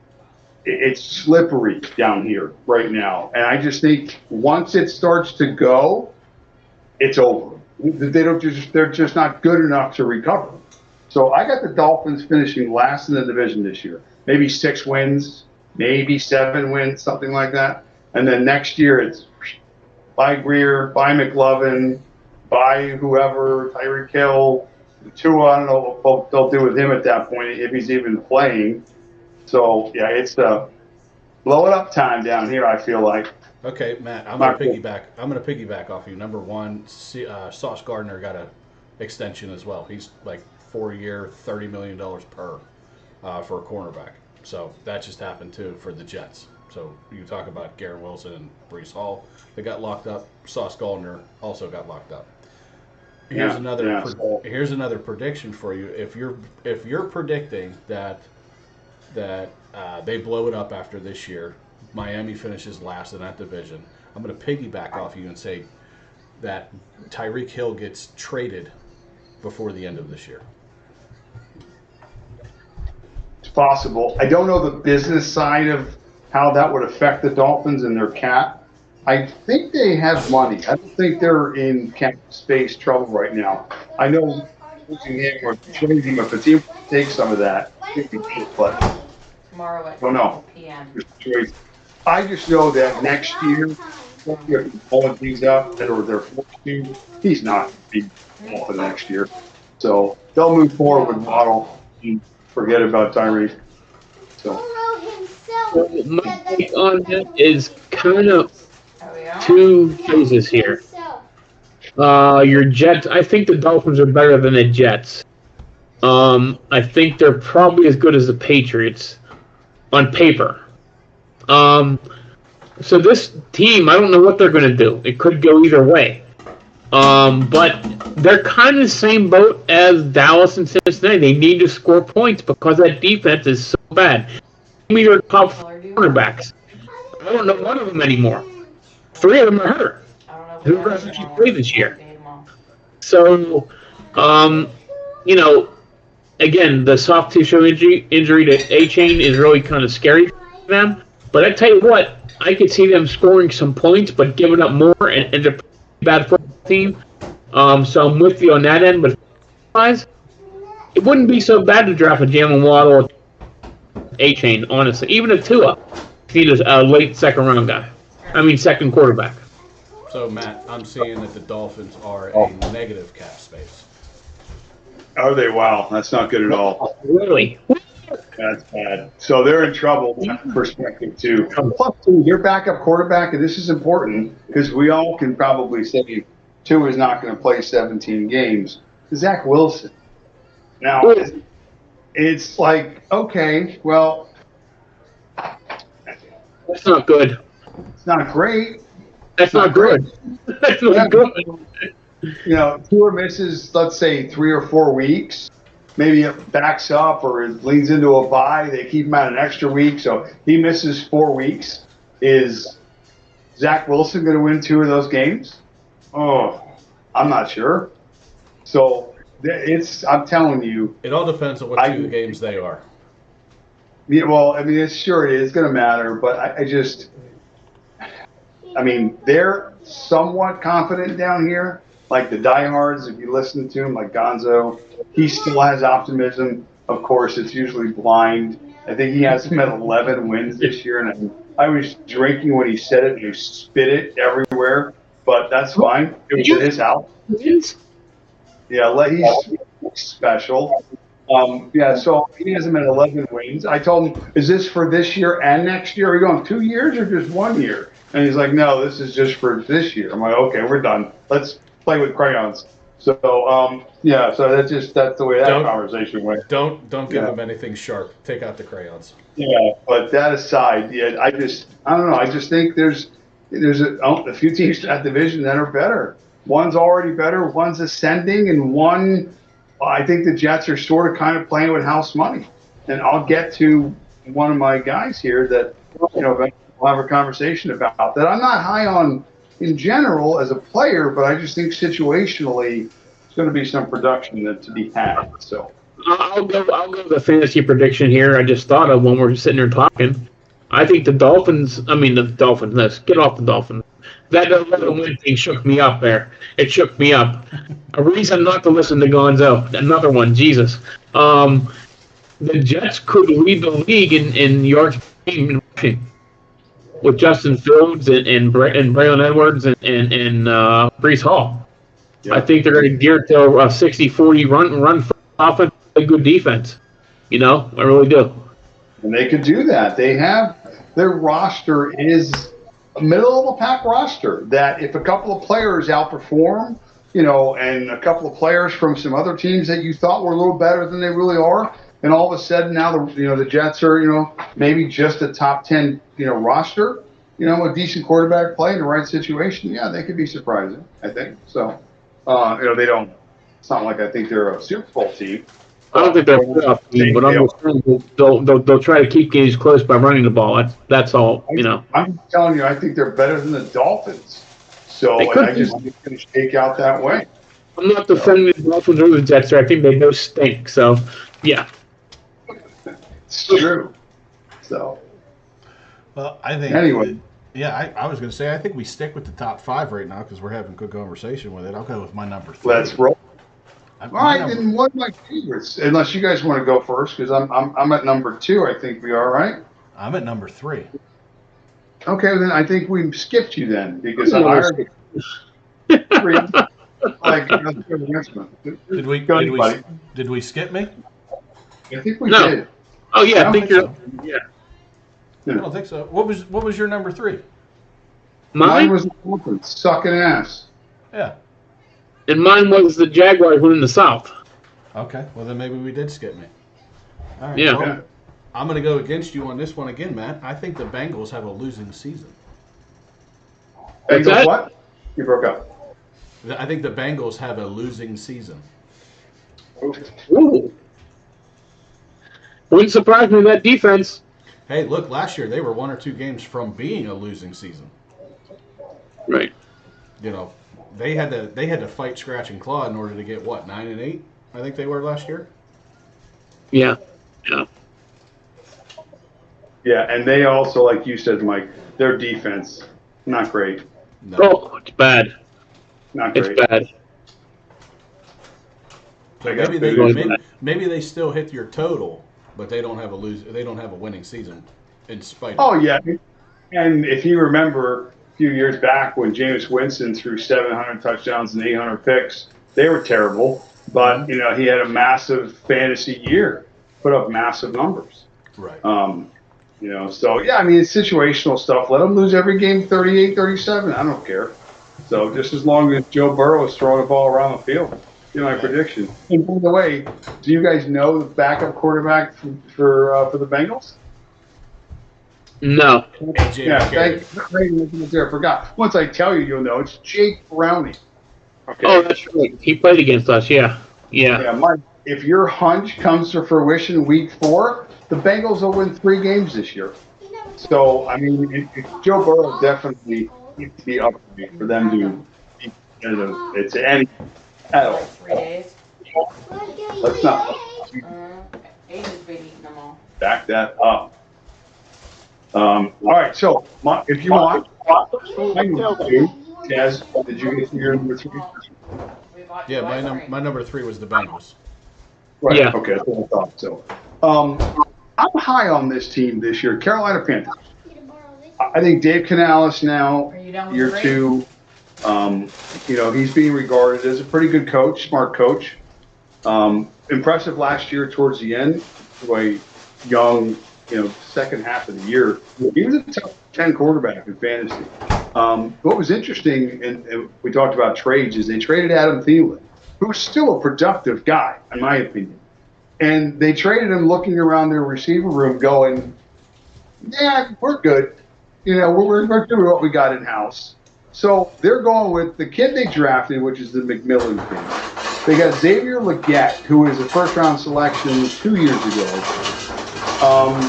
slippery down here right now. And I just think once it starts to go, it's over. They're just not good enough to recover. So I got the Dolphins finishing last in the division this year. Maybe 6 wins, maybe 7 wins, something like that. And then next year it's by Greer, by McLovin, by whoever, Tyreek Hill, Tua. I don't know what they'll do with him at that point if he's even playing. So, yeah, it's blow it up time down here, I feel like. Okay, Matt, I'm going to piggyback off you. Number one, Sauce Gardner got an extension as well. He's like 4-year, $30 million per for a cornerback. So that just happened too for the Jets. So you talk about Garrett Wilson and Breece Hall. They got locked up. Sauce Gardner also got locked up. Here's another prediction for you. If you're predicting that they blow it up after this year, Miami finishes last in that division, I'm going to piggyback off you and say that Tyreek Hill gets traded before the end of this year. It's possible. I don't know the business side of how that would affect the Dolphins and their cap. I think they have money. I don't think they're in cap space trouble right now. I know losing him or trading him, if the team takes some of that, but Tomorrow at 12 p.m. I just know that next year, if pulling things up or they're forced to, he's not being for the next year. So they'll move forward with Waddle and forget about Tyreek. So my take on that is kind of 2 phases here. Your Jets, I think the Dolphins are better than the Jets. I think they're probably as good as the Patriots on paper. So this team, I don't know what they're going to do. It could go either way. But they're kind of the same boat as Dallas and Cincinnati. They need to score points because that defense is so bad. Give me their top cornerbacks. I don't know one of them anymore. 3 of them are hurt. Who doesn't actually play this year? So, and again, the soft tissue injury to A-Chain is really kind of scary for them. But I tell you what, I could see them scoring some points, but giving up more, and they're a bad football team. So I'm with you on that end. But otherwise, it wouldn't be so bad to draft a Jalen Waddle or A-Chain, honestly. Even a Tua, if he was a late second-round guy. Second quarterback. So, Matt, I'm seeing that the Dolphins are a negative cap space. Are they? Wow, that's not good at all. Really? That's bad. So they're in trouble from that perspective, too. Plus, your backup quarterback, and this is important because we all can probably say Tua is not going to play 17 games. Zach Wilson. Now, it's like, okay, well. That's not good. It's not great. That's not good. That's not good. Tua misses, let's say, 3 or 4 weeks. Maybe it backs up or it leads into a bye. They keep him out an extra week, so he misses 4 weeks. Is Zach Wilson going to win 2 of those games? Oh, I'm not sure. So I'm telling you. It all depends on what 2 games they are. Yeah, well, sure it is going to matter, but they're somewhat confident down here. Like the diehards, if you listen to him, like Gonzo, he still has optimism. Of course, it's usually blind. I think he has him at 11 wins this year, and I was drinking when he said it, and he spit it everywhere. But that's fine. It was at his house. Yeah, he's special. So he has him at 11 wins. I told him, is this for this year and next year? Are we going 2 years or just 1 year? And he's like, no, this is just for this year. I'm like, okay, we're done. Let's play with crayons. So, so that's the way that conversation went. Don't give him anything sharp. Take out the crayons. Yeah, but that aside, I don't know. I just think there's a few teams in that division that are better. One's already better, one's ascending, and one, I think the Jets are sort of kind of playing with house money. And I'll get to one of my guys here that, eventually we'll have a conversation about that. I'm not high on in general as a player, but I just think situationally there's going to be some production to be had. So I'll go the fantasy prediction here. I just thought of when we're sitting there talking. I think the Dolphins. Let's get off the Dolphins. That 11 win thing shook me up there. It shook me up. A reason not to listen to Gonzo. Another one. Jesus. The Jets could lead the league in yards per game with Justin Fields and Braylon Edwards and Breece Hall. Yep. I think they're going to gear to a 60-40 run offense, a good defense. I really do. And they could do that. Their roster is a middle-of-the-pack roster that if a couple of players outperform, and a couple of players from some other teams that you thought were a little better than they really are, and all of a sudden now the Jets are maybe just a top 10 roster, a decent quarterback play in the right situation. Yeah, they could be surprising. I think so. They don't. It's not like I think they're a Super Bowl team. I don't think they're a playoff team, but I'm just saying they'll try to keep games close by running the ball. That's all. I'm telling you, I think they're better than the Dolphins. So I just think it's going to shake out that way. I'm not defending the Dolphins or the Jets. I think they both stink. So yeah. It's true. So, well, I think anyway. I was going to say I think we stick with the top 5 right now because we're having good conversation with it. I'll go with my number 3. Let's roll. All right, then one of my favorites. Unless you guys want to go first, because I'm at number 2. I think we are, right? I'm at number 3. Okay, then I think we skipped you then because I already. Did we skip me? I think we did. Oh yeah, I think you're. So. Yeah. I don't think so. What was your number 3? Mine was sucking ass. Yeah. And mine was the Jaguars winning the South. Okay. Well, then maybe we did skip me. All right. Yeah. Well, I'm going to go against you on this one again, Matt. I think the Bengals have a losing season. Bengals what? You broke up. I think the Bengals have a losing season. Ooh. Wouldn't surprise me, that defense. Hey, look, last year they were 1 or 2 games from being a losing season. Right. They had to fight scratch and claw in order to get 9-8. I think they were last year. Yeah. Yeah. Yeah, and they also, like you said, Mike, their defense, not great. No. Oh, it's bad. Not It's great. bad. So I got maybe they booed. maybe they still hit your total, but they don't have a winning season in spite of Oh, yeah. And if you remember a few years back when Jameis Winston threw 700 touchdowns and 800 picks, they were terrible. But, you know, he had a massive fantasy year, put up massive numbers. Right. You know, so, yeah, I mean, it's situational stuff. Let them lose every game 38-37. I don't care. So just as long as Joe Burrow is throwing the ball around the field, my prediction. And by the way, do you guys know the backup quarterback for the Bengals? No. Yeah, I forgot. Once I tell you, you'll know. It's Jake Browning. Okay. Oh, that's right. He played against us. Yeah. Yeah, Mike, if your hunch comes to fruition week 4, the Bengals will win 3 games this year. So, I mean, Joe Burrow definitely needs to be up for them to be competitive. It's any at all. 3 days. Let's not Aiden's been eating them all. back that up. All right, so if you want, my number 2, Jazz, did you get to your number 3? Yeah, my number 3 was the Bengals. Right. Yeah. Okay, that's what I thought. So, I'm high on this team this year, Carolina Panthers. I think Dave Canales now, Are you done with year the 2. You know, he's being regarded as a pretty good coach, smart coach. Impressive last year towards the end, by young, second half of the year. He was a top 10 quarterback in fantasy. What was interesting, and we talked about trades, is they traded Adam Thielen, who's still a productive guy, in my opinion. And they traded him looking around their receiver room going, yeah, we're good. We're doing what we got in-house. So they're going with the kid they drafted, which is the McMillan kid. They got Xavier Legette, who was a first-round selection 2 years ago.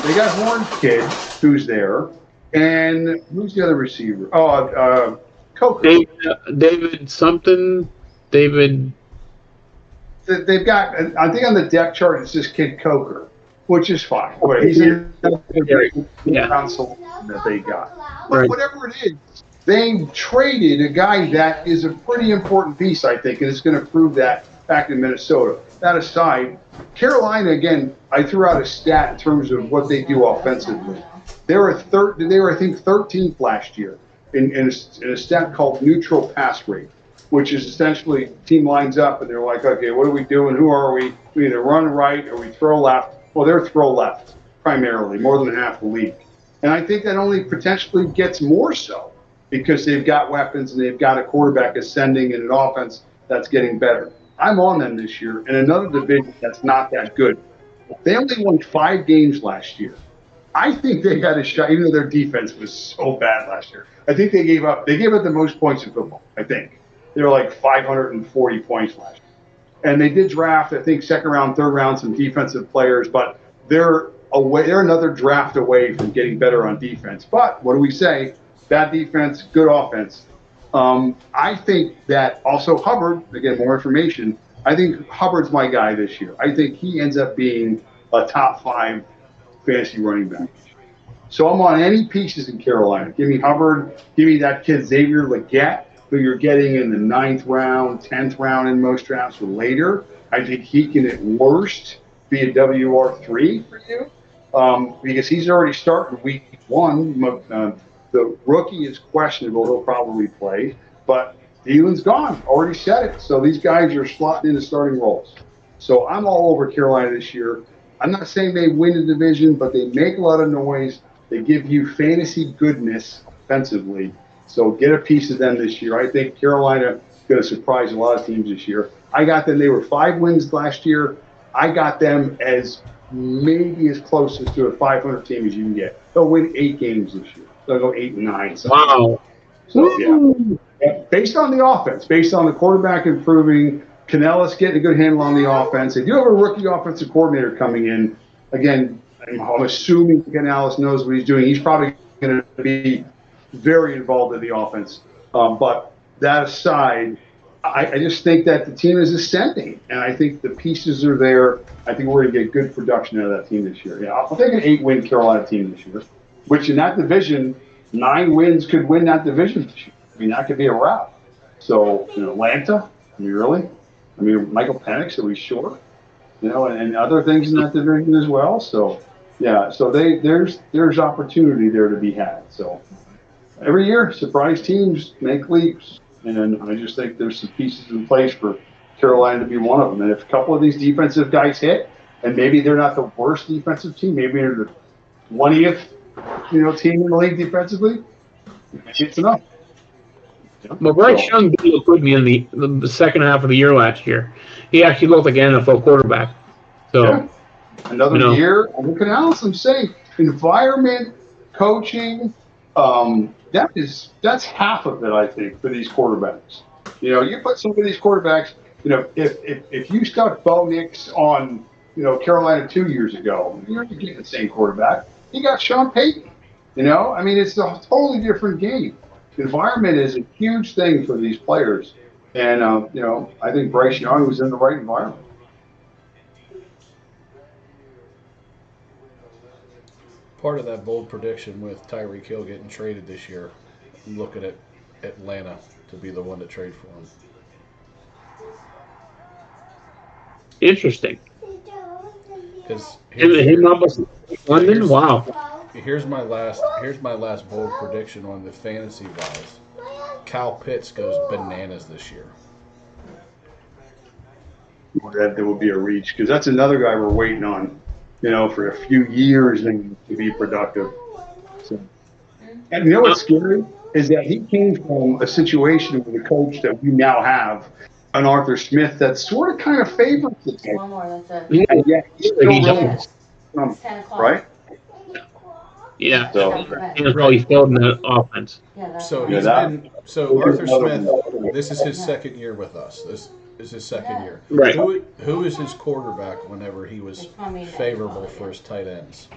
They got Horn's kid, who's there. And who's the other receiver? Coker. David something. David. They've got, I think on the depth chart, it's this kid Coker, which is fine. He's in the console that they got. But Right. whatever it is, they traded a guy that is a pretty important piece, I think, and it's going to prove that back in Minnesota. That aside, Carolina, again, I threw out a stat in terms of what they do offensively. They were, I think, 13th last year in a stat called neutral pass rate, which is essentially team lines up and they're like, okay, what are we doing? Who are we? We either run right or we throw left. Well, they're throw left primarily, more than half the league. And I think that only potentially gets more so because they've got weapons and they've got a quarterback ascending and an offense that's getting better. I'm on them this year in another division that's not that good. They only won 5 games last year. I think they got a shot, even though their defense was so bad last year. I think they gave up the most points in football, I think. They were like 540 points last year. And they did draft, I think, second round, third round, some defensive players, but they're another draft away from getting better on defense. But what do we say? Bad defense, good offense. I think that also Hubbard, again, more information, I think Hubbard's my guy this year. I think he ends up being a top 5 fantasy running back. So I'm on any pieces in Carolina. Give me Hubbard. Give me that kid Xavier Legette, who you're getting in the 9th round, 10th round in most drafts or later. I think he can at worst be a WR3 for you because he's already starting week 1. The rookie is questionable. He'll probably play. But Thielen's gone. Already said it. So these guys are slotting into starting roles. So I'm all over Carolina this year. I'm not saying they win the division, but they make a lot of noise. They give you fantasy goodness offensively. So get a piece of them this year. I think Carolina is going to surprise a lot of teams this year. I got them. They were 5 wins last year. I got them as maybe as close to a 500 team as you can get. They'll win 8 games this year. They'll go 8-9. Wow. So, yeah. Based on the offense, based on the quarterback improving, Canales getting a good handle on the offense. They do have a rookie offensive coordinator coming in. Again, I'm assuming Canales knows what he's doing. He's probably going to be very involved in the offense. But that aside, I just think that the team is ascending, and I think the pieces are there. I think we're going to get good production out of that team this year. Yeah, I'll take an 8-win Carolina team this year, which in that division, 9 wins could win that division this year. I mean, that could be a wrap. So, Atlanta, I mean, really? I mean, Michael Penix, are we sure? And other things in that division as well. So, yeah, so there's opportunity there to be had. So, every year, surprise teams make leaps. And I just think there's some pieces in place for Carolina to be one of them. And if a couple of these defensive guys hit, and maybe they're not the worst defensive team, maybe they're the 20th, team in the league defensively, it's enough. Well, Bryce Young did look good in the second half of the year last year. He actually looked like an NFL quarterback. So, yeah. Another year. Look at Alice. I'm saying environment, coaching. That's half of it, I think, for these quarterbacks. You put some of these quarterbacks. If you stuck Bo Nix on Carolina 2 years ago, you're not getting the same quarterback. You got Sean Payton. I mean, it's a totally different game. Environment is a huge thing for these players, and I think Bryce Young was in the right environment. Part of that bold prediction with Tyreek Hill getting traded this year, I'm looking at Atlanta to be the one to trade for him. Interesting. Because London, wow. Here's my last bold prediction on the fantasy wise. Kyle Pitts goes bananas this year. That there will be a reach because that's another guy we're waiting on, for a few years to be productive. So, and what's scary is that he came from a situation with a coach that we now have, an Arthur Smith, that sort of kind of favors the team. One more, that's it. Yeah, he's still really, 10 o'clock. right? Yeah. So, That's how he failed in the offense. Yeah, So that's so Arthur Smith, this is his second year with us. This is his second year. Right. Who is his quarterback whenever he was favorable for his tight ends?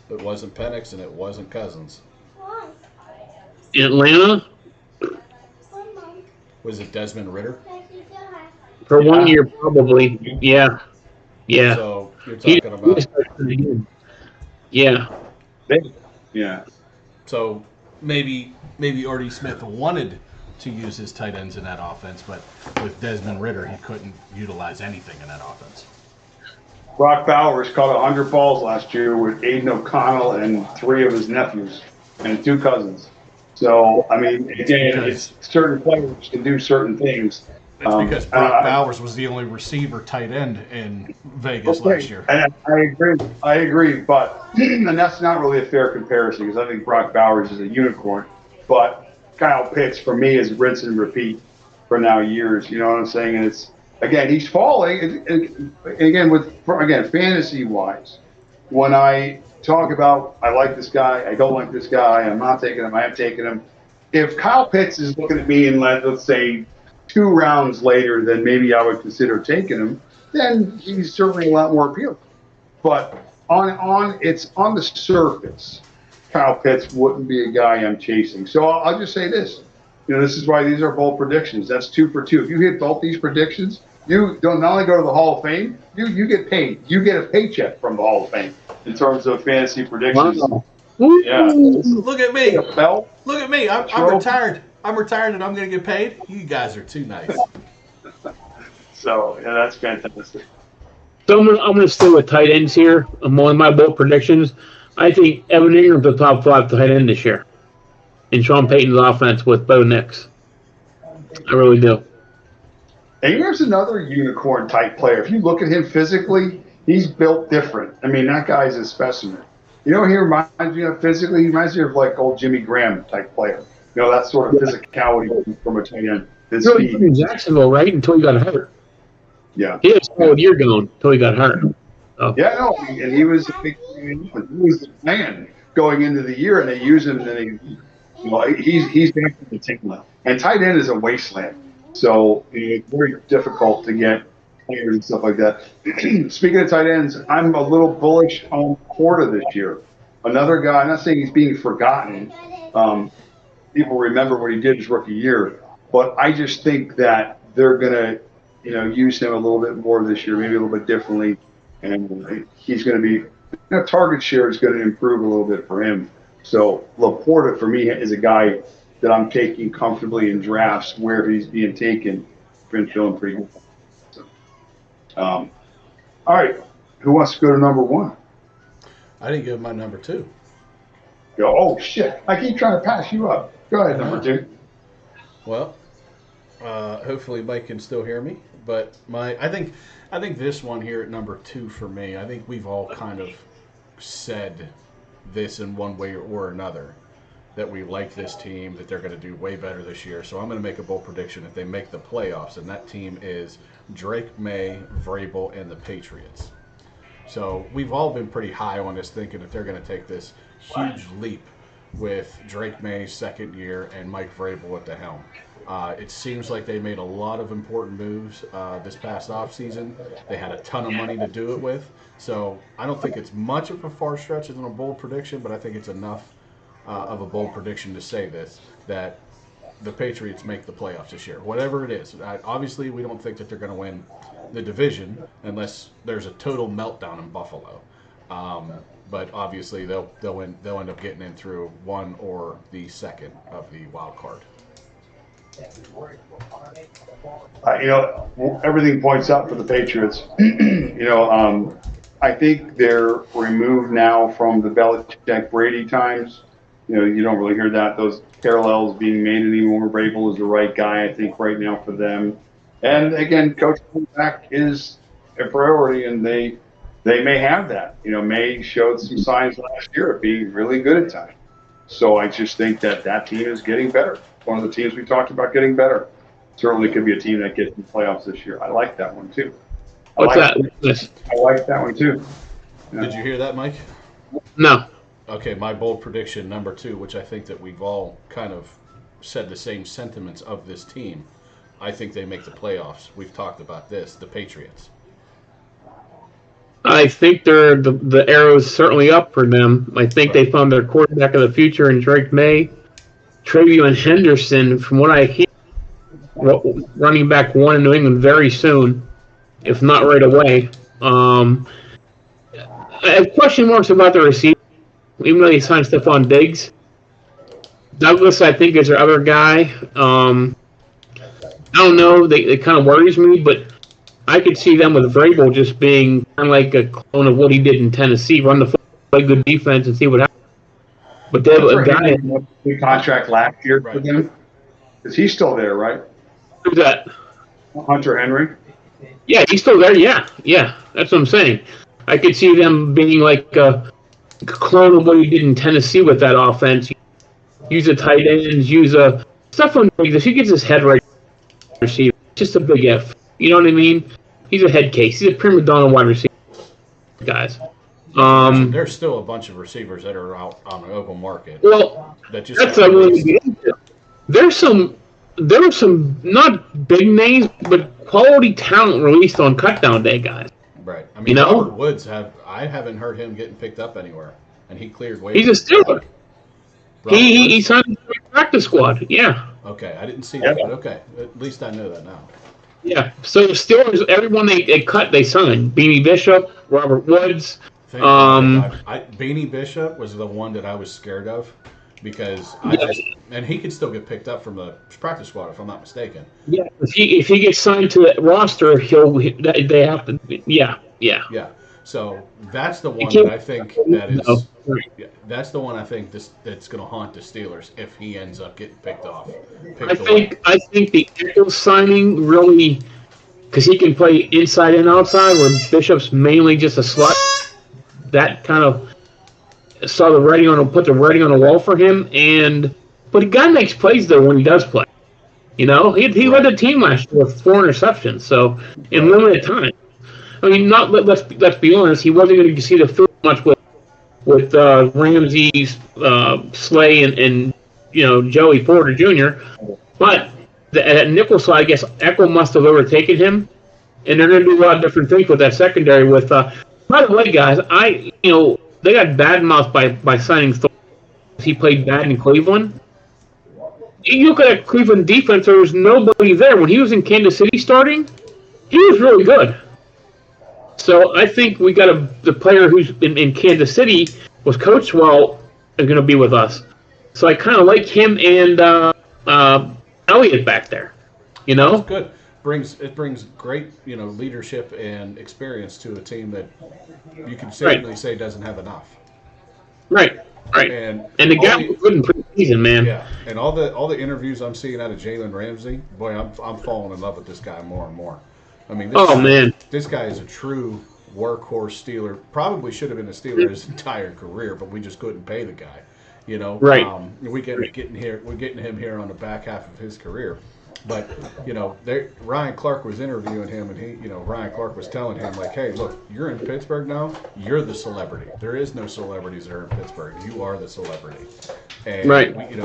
It wasn't Penix and it wasn't Cousins. In Atlanta? Was it Desmond Ridder? For 1 year, probably. Yeah. Yeah. So you're talking about. Yeah. Yeah. So maybe Artie Smith wanted to use his tight ends in that offense, but with Desmond Ridder, he couldn't utilize anything in that offense. Brock Bowers caught 100 balls last year with Aiden O'Connell and 3 of his nephews and 2 cousins. So, I mean, again, it's certain players can do certain things. It's because Brock Bowers was the only receiver tight end in Vegas last year. And I agree, but and that's not really a fair comparison because I think Brock Bowers is a unicorn. But Kyle Pitts, for me, is rinse and repeat for now years. You know what I'm saying? And it's, again, he's falling. And again, fantasy-wise, when I talk about I like this guy, I don't like this guy, I'm not taking him, I am taking him. If Kyle Pitts is looking at me and let's say 2 rounds later than maybe I would consider taking him, then he's certainly a lot more appealing. But it's on the surface, Kyle Pitts wouldn't be a guy I'm chasing. So I'll just say this. This is why these are bold predictions. That's 2 for 2. If you hit both these predictions, you don't not only go to the Hall of Fame, you get paid. You get a paycheck from the Hall of Fame in terms of fantasy predictions. Wow. Yeah. Look at me. Belt, Look at me. I'm retired. I'm retired and I'm going to get paid. You guys are too nice. So, yeah, that's fantastic. So I'm going to stay with tight ends here. One of my bold predictions. I think Evan Ingram's the top 5 tight end this year. In Sean Payton's offense with Bo Nix. I really do. Ingram's another unicorn type player. If you look at him physically, he's built different. I mean, that guy's a specimen. He reminds me of physically, he reminds me of like old Jimmy Graham type player. That sort of physicality from a tight end. His speed. In Jacksonville, right? Until he got hurt. Yeah. He had a solid year going until he got hurt. Oh. Yeah, no, and he was the man going into the year, and they use him, and then he's back to the team now. And tight end is a wasteland. So it's very difficult to get players and stuff like that. Speaking of tight ends, I'm a little bullish on Porter this year. Another guy, I'm not saying he's being forgotten. People remember what he did his rookie year. But I just think that they're going to, use him a little bit more this year, maybe a little bit differently. And he's going to be, target share is going to improve a little bit for him. So Laporta, for me, is a guy that I'm taking comfortably in drafts where he's being taken. Been feeling pretty good. So, all right. Who wants to go to number 1? I didn't give my number 2. Oh, shit. I keep trying to pass you up. Go ahead, number 2. Well, hopefully Mike can still hear me. But I think this one here at number 2 for me, I think we've all kind of said this in one way or another, that we like this team, that they're going to do way better this year. So I'm going to make a bold prediction if they make the playoffs, and that team is Drake May, Vrabel, and the Patriots. So we've all been pretty high on this, thinking that they're going to take this huge leap with Drake May's second year and Mike Vrabel at the helm. It seems like they made a lot of important moves this past offseason. They had a ton of money to do it with. So I don't think it's much of a far stretch as a bold prediction, but I think it's enough of a bold prediction to say this, that the Patriots make the playoffs this year. Whatever it is. Obviously, we don't think that they're going to win the division unless there's a total meltdown in Buffalo. But obviously, they'll end up getting in through one or the second of the wild card. Everything points up for the Patriots. I think they're removed now from the Belichick-Brady times. You don't really hear those parallels being made anymore. Vrabel is the right guy, I think, right now for them. And again, coach back is a priority, and they may have that. May showed some signs last year of being really good at times. So I just think that team is getting better. One of the teams we talked about getting better. Certainly could be a team that gets in the playoffs this year. I like that one too. I like that one too. Yeah. Did you hear that, Mike? No. Okay, my bold prediction, number 2, which I think that we've all kind of said the same sentiments of this team. I think they make the playoffs. We've talked about this, the Patriots. I think the arrow's certainly up for them. I think they found their quarterback of the future in Drake May. Travion Henderson, from what I hear, running back 1 in New England very soon, if not right away. I have question marks about the receiver, even though they signed Stephon Diggs. Douglas, I think, is their other guy. I don't know. It kind of worries me, but I could see them with Vrabel just being kind of like a clone of what he did in Tennessee, run the football, play good defense, and see what happens. But they have a guy. Big contract last year for them. Because he's still there, right? Who's that? Hunter Henry. Yeah, he's still there. Yeah, that's what I'm saying. I could see them being like a clone of what he did in Tennessee with that offense. Use the tight ends, use a Stephon Diggs. If he gets his head right, receiver, just a big F. You know what I mean? He's a head case. He's a prima donna wide receiver, guys. There's still a bunch of receivers that are out on the open market. Well, that's what I wanted to get into. There were some not big names, but quality talent released on cutdown day, guys. Right. I mean, Robert Woods I haven't heard him getting picked up anywhere, and he cleared waivers. He's a Steeler. He signed the practice squad. Yeah. Okay, I didn't see that, but okay, at least I know that now. Yeah. So the Steelers, everyone they cut, they signed. Beanie Bishop, Robert Woods. Beanie Bishop was the one that I was scared of because and he could still get picked up from the practice squad if I'm not mistaken. Yeah, if he gets signed to the roster, they have to. Yeah. So that's the one that I think that's the one I think that's going to haunt the Steelers if he ends up getting picked off. I think the Eccles signing really, because he can play inside and outside, where Bishop's mainly just a slot. That kind of put the writing on the wall for him. But the guy makes plays though when he does play. He led the team last year with 4 interceptions, so in limited time. I mean, let's be honest, he wasn't going to see the field much with Ramsey, Slay, and Joey Porter Jr. But at nickel slot, I guess Echo must have overtaken him, and they're going to do a lot of different things with that secondary. By the way, guys, they got bad mouthed by signing Thor. He played bad in Cleveland. you look at Cleveland defense, there was nobody there. When he was in Kansas City starting, he was really good. So I think we got the player who's in Kansas City was coached well is going to be with us. So I kind of like him and Elliott back there. You know, That's good. It brings great leadership and experience to a team that you can safely say doesn't have enough. Right. And the guy was good in preseason, man. Yeah, and all the interviews I'm seeing out of Jalen Ramsey, boy, I'm falling in love with this guy more and more. I mean, this guy is a true workhorse Steeler. Probably should have been a Steeler his entire career, but we just couldn't pay the guy. Right. We're getting him here on the back half of his career. But Ryan Clark was interviewing him, and Ryan Clark was telling him like, "Hey, look, you're in Pittsburgh now. You're the celebrity. There is no celebrities that are in Pittsburgh. You are the celebrity." And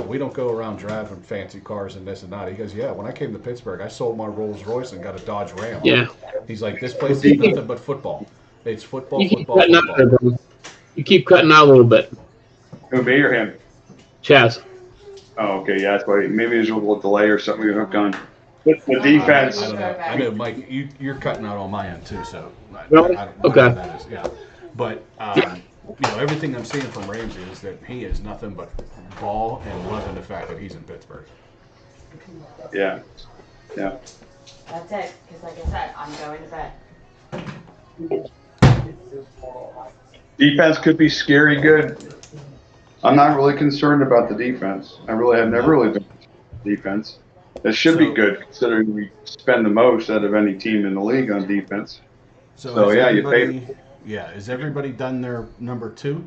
we don't go around driving fancy cars and this and that. He goes, "Yeah, when I came to Pittsburgh, I sold my Rolls Royce and got a Dodge Ram." Yeah. He's like, "This place is nothing but football. It's football, You keep football, cutting football." out there, bro. You keep cutting out a little bit. Who, me or him? Chaz. Oh, okay, yeah, that's why. Maybe there's a little delay or something we hooked on. The defense. I don't know. I know, Mike, you're cutting out on my end too, so Really? I don't know Okay. what that is. Yeah, but everything I'm seeing from Ramsey is that he is nothing but ball and loving the fact that he's in Pittsburgh. Yeah. That's it. Because like I said, I'm going to bed. Defense could be scary good. I'm not really concerned about the defense. I really have never really been concerned with defense. It should be good considering we spend the most out of any team in the league on defense. So yeah, you pay. Yeah, is everybody done their number 2?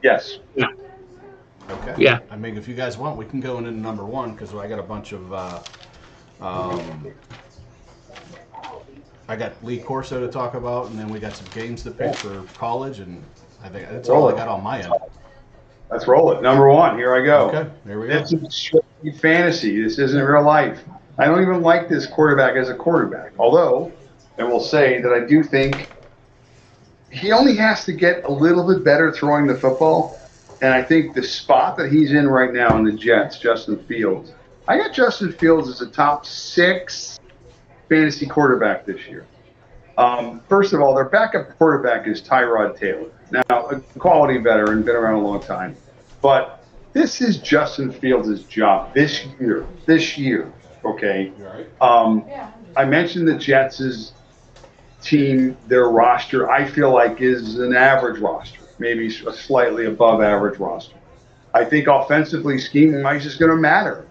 Yes. Yeah. Okay. Yeah. I mean, if you guys want, we can go into number 1 because I got a bunch of. I got Lee Corso to talk about, and then we got some games to pick for college, and I think that's all I got on my end. Let's roll it. Number 1. Here I go. Okay, there we go. This is strictly fantasy. This isn't real life. I don't even like this quarterback as a quarterback. Although, I will say that I do think he only has to get a little bit better throwing the football. And I think the spot that he's in right now in the Jets, Justin Fields, I got Justin Fields as a top 6 fantasy quarterback this year. First of all, their backup quarterback is Tyrod Taylor. Now, a quality veteran, been around a long time. But this is Justin Fields' job this year, okay? I mentioned the Jets' team, their roster, I feel like is an average roster, maybe a slightly above average roster. I think offensively, scheme-wise is going to matter.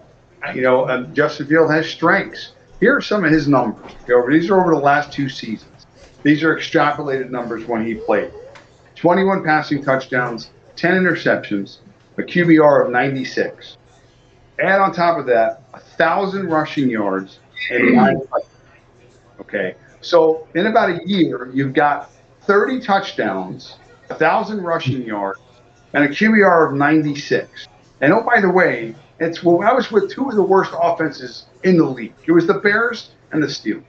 Justin Fields has strengths. Here are some of his numbers. These are over the last 2 seasons. These are extrapolated numbers when he played. 21 passing touchdowns, 10 interceptions, a QBR of 96. Add on top of that, 1,000 rushing yards and 9 touchdowns. Okay, so in about a year, you've got 30 touchdowns, 1,000 rushing yards, and a QBR of 96. And oh, by the way, I was with 2 of the worst offenses in the league. It was the Bears and the Steelers.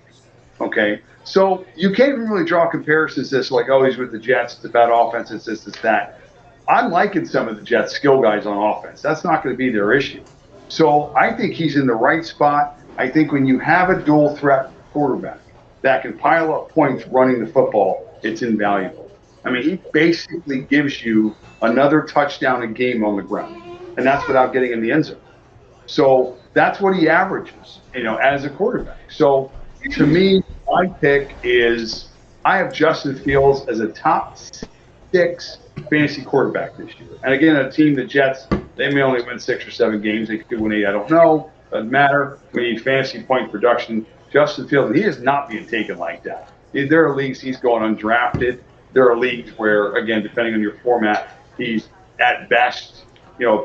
Okay, so you can't even really draw comparisons to this, like, oh, he's with the Jets, it's about offense, it's this, it's that. I'm liking some of the Jets' skill guys on offense. That's not going to be their issue. So I think he's in the right spot. I think when you have a dual threat quarterback that can pile up points running the football, it's invaluable. I mean, he basically gives you another touchdown a game on the ground, and that's without getting in the end zone. So that's what he averages, as a quarterback. So to me, my pick is I have Justin Fields as a top 6 fantasy quarterback this year. And again, a team, the Jets, they may only win 6 or 7 games. They could win 8. I don't know. Doesn't matter. We need fantasy point production. Justin Fields, he is not being taken like that. There are leagues he's going undrafted. There are leagues where, again, depending on your format, he's at best,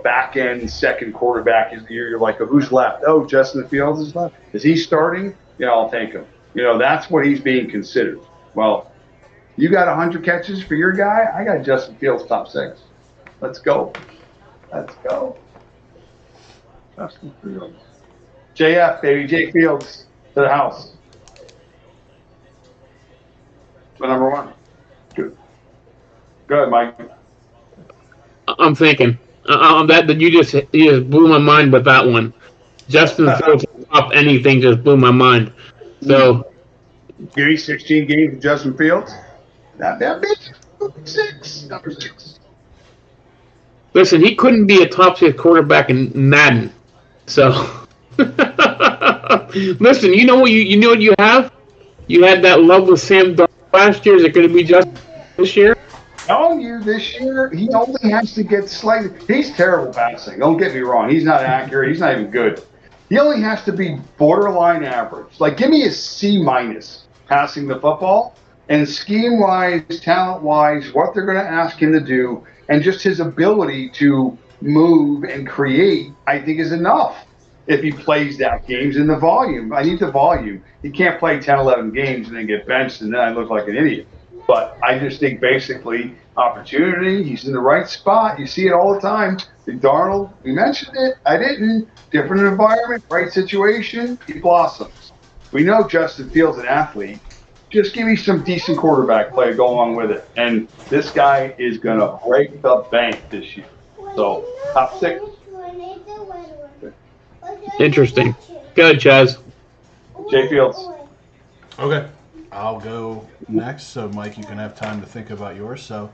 back end second quarterback. You're like, who's left? Oh, Justin Fields is left. Is he starting? Yeah, I'll take him. That's what he's being considered. Well, you got 100 catches for your guy. I got Justin Fields top 6. Let's go. Justin Fields. JF, baby. J Fields to the house. So number 1. Good. Go ahead, Mike. I'm thinking. You just blew my mind with that one. Justin Fields top anything just blew my mind. So give me 16 games of Justin Fields. Not that big. Number 6. listen, he couldn't be a top 6 quarterback in Madden. So listen, you know what you have? You had that love with Sam Darnold last year. Is it going to be Justin this year? Telling you this year, he only has to get slightly. He's terrible passing. Don't get me wrong. He's not accurate. He's not even good. He only has to be borderline average. Like, give me a C- passing the football, and scheme-wise, talent-wise, what they're going to ask him to do, and just his ability to move and create, I think is enough. If he plays that games in the volume. I need the volume. He can't play 10, 11 games and then get benched, and then I look like an idiot. But I just think basically opportunity, he's in the right spot. You see it all the time. Darnold, we mentioned it. I didn't. Different environment, right situation, he blossoms. We know Justin Fields an athlete. Just give me some decent quarterback play to go along with it. And this guy is going to break the bank this year. So, top 6. Interesting. Good, Chaz. Jay Fields. Okay. I'll go next, so Mike, you can have time to think about yours. So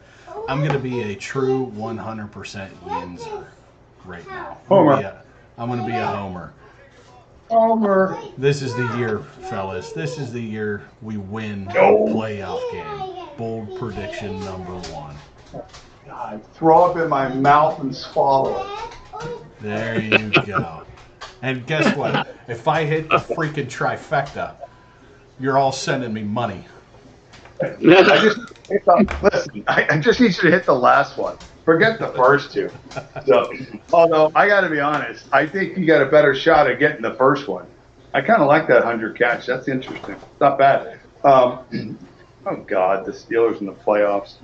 I'm going to be a true 100% Yinzer right now. Homer. I'm going to be a homer. Homer. This is the year, fellas. This is the year we win a playoff game. Bold prediction number 1. God, throw up in my mouth and swallow it. There you go. And guess what? If I hit the freaking trifecta, you're all sending me money. Listen, I just need you to hit the last one. Forget the first 2. So, although I got to be honest, I think you got a better shot at getting the first one. I kind of like that 100 catch. That's interesting. It's not bad. Oh God, the Steelers in the playoffs.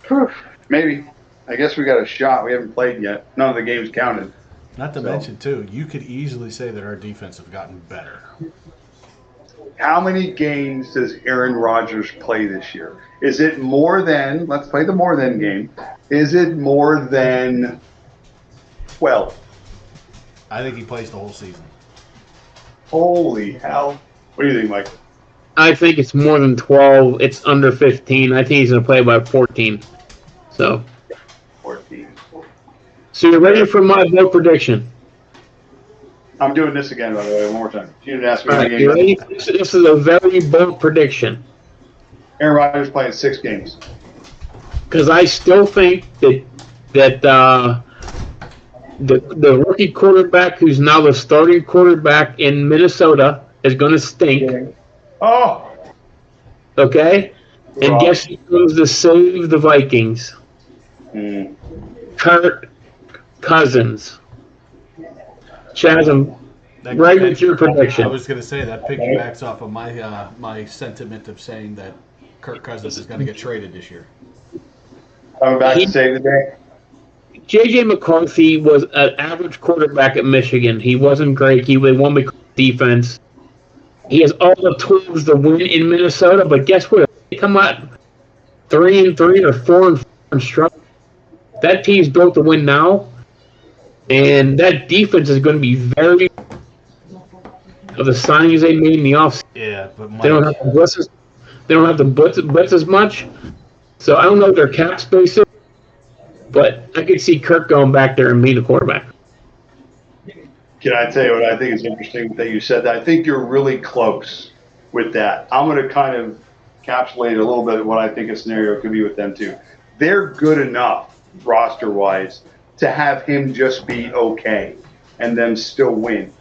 Whew, maybe. I guess we got a shot. We haven't played yet. None of the games counted. Not to mention, too, you could easily say that our defense have gotten better. How many games does Aaron Rodgers play this year? Is it more than, let's play the more than game, is it more than 12? I think he plays the whole season. Holy hell. What do you think, Mike? I think it's more than 12. It's under 15. I think he's going to play about 14. So 14. So you're ready for my bold prediction? I'm doing this again, by the way, one more time. You didn't ask me. All right, you ready? This is a very bold prediction. Aaron Rodgers playing 6 games. Because I still think that the rookie quarterback, who's now the starting quarterback in Minnesota, is going to stink. Oh. Okay? And guess who goes to save the Vikings? Kirk Cousins. Chaz, right with your prediction. I was going to say that piggybacks off of my my sentiment of saying that Kirk Cousins is going to get traded this year. I'm about to save the day. J.J. McCarthy was an average quarterback at Michigan. He wasn't great. He won because of defense. He has all the tools to win in Minnesota, but guess what? If they come out 3-3 or 4-4 and struggle, that team's built to win now. And that defense is going to be very of the signings they made in the offseason. Yeah, but Mike, they don't have to blitz as much. So I don't know what their cap space is, but I could see Kirk going back there and being the quarterback. Can I tell you what I think is interesting that you said that? I think you're really close with that. I'm going to kind of encapsulate a little bit of what I think a scenario could be with them too. They're good enough roster-wise to have him just be okay and them still win.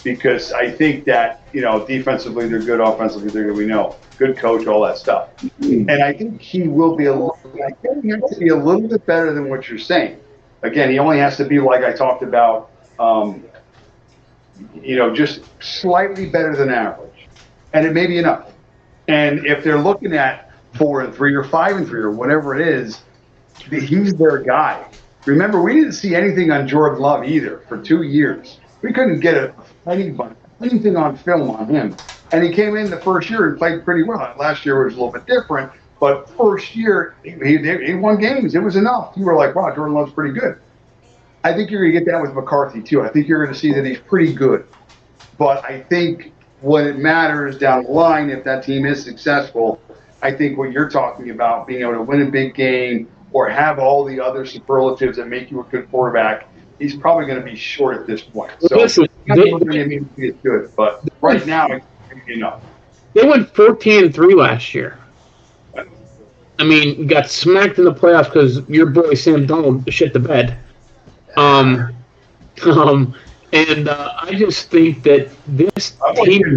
Because I think that, defensively they're good, offensively they're good, we know. Good coach, all that stuff. And I think he will be he has to be a little bit better than what you're saying. Again, he only has to be, like I talked about, just slightly better than average. And it may be enough. And if they're looking at 4-3 or 5-3 or whatever it is, he's their guy. Remember, we didn't see anything on Jordan Love either for 2 years. We couldn't get anything on film on him. And he came in the first year and played pretty well. Last year was a little bit different, but first year he won games. It was enough. You were like, wow, Jordan Love's pretty good. I think you're going to get that with McCarthy, too. I think you're going to see that he's pretty good. But I think when it matters down the line, if that team is successful, I think what you're talking about, being able to win a big game or have all the other superlatives that make you a good quarterback, he's probably going to be short at this point. So listen, it's good. But right now, it's enough. They went 14-3 last year. I mean, got smacked in the playoffs because your boy Sam Darnold shit the bed. And I just think that this team,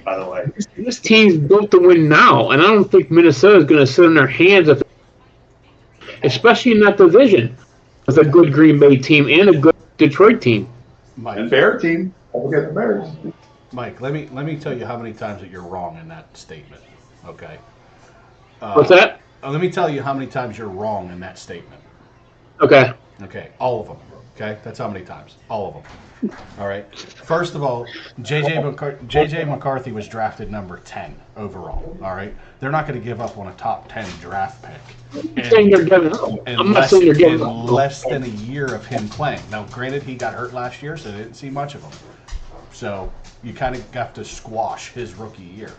by the way, this team's built to win now, and I don't think Minnesota is going to sit on their hands, especially in that division, with a good Green Bay team and a good Detroit team. Mike, and Bear team. Don't forget the Bears. Mike, let me tell you how many times that you're wrong in that statement. Okay. What's that? Let me tell you how many times you're wrong in that statement. Okay. Okay, all of them. Okay, that's how many times. All of them. All right. First of all, J.J. McCarthy was drafted number 10 overall. All right. They're not going to give up on a top 10 draft pick. I'm not saying they're giving up. In less than a year of him playing. Now, granted, he got hurt last year, so they didn't see much of him. So you kind of got to squash his rookie year.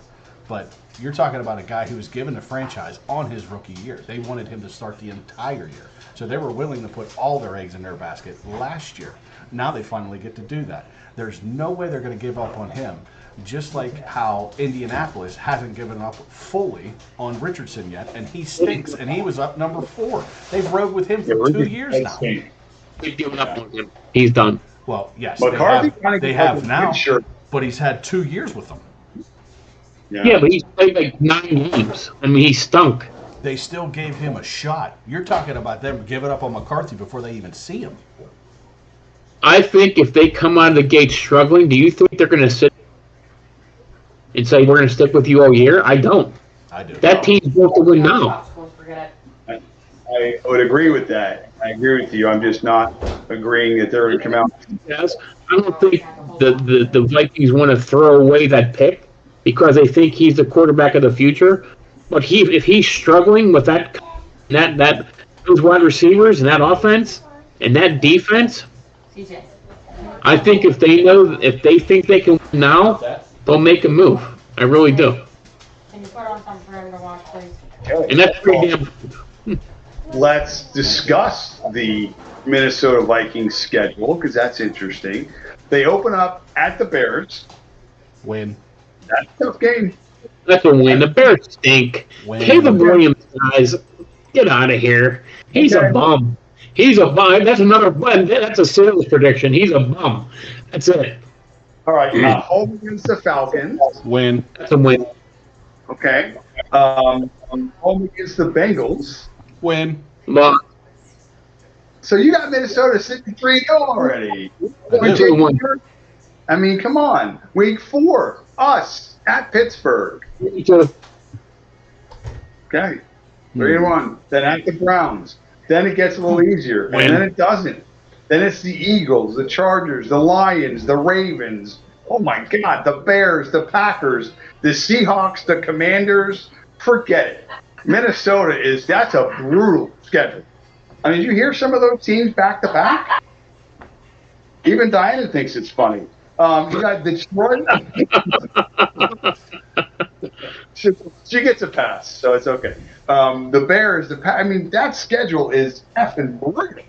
But you're talking about a guy who was given the franchise on his rookie year. They wanted him to start the entire year. So they were willing to put all their eggs in their basket last year. Now they finally get to do that. There's no way they're going to give up on him, just like how Indianapolis hasn't given up fully on Richardson yet, and he stinks, and he was up number 4. They've rode with him for 2 years now. They've given up on him. He's done. Well, yes, McCarthy they have now, but he's had 2 years with them. Yeah, but he's played like 9 games. I mean, he stunk. They still gave him a shot. You're talking about them giving up on McCarthy before they even see him. I think if they come out of the gate struggling, do you think they're going to sit and say, we're going to stick with you all year? I don't. I do. That team's built to win now. I would agree with that. I agree with you. I'm just not agreeing that they're going to come out. Yes, I don't think the Vikings want to throw away that pick because they think he's the quarterback of the future. But if he's struggling with that those wide receivers and that offense and that defense, I think if they think they can win now, they'll make a move. I really do. Can you put on something for him to watch, please? And that's pretty damn. Let's discuss the Minnesota Vikings schedule because that's interesting. They open up at the Bears. Win. That's a tough game. That's a win. The Bears stink. Caleb Williams, guys, get out of here. He's a bum. He's a bum. That's another bum. That's a sales prediction. He's a bum. That's it. All right. Home against the Falcons. Win. That's a win. Okay. Home against the Bengals. Win. Look. So you got Minnesota 63-0 already. I mean, come on. Week 4, us at Pittsburgh. Okay. 3-1. Then at the Browns. Then it gets a little easier. And then it doesn't. Then it's the Eagles, the Chargers, the Lions, the Ravens. Oh, my God. The Bears, the Packers, the Seahawks, the Commanders. Forget it. Minnesota that's a brutal schedule. I mean, did you hear some of those teams back to back? Even Diana thinks it's funny. You got Detroit. She gets a pass, so it's okay. The Bears, that schedule is effing brutal.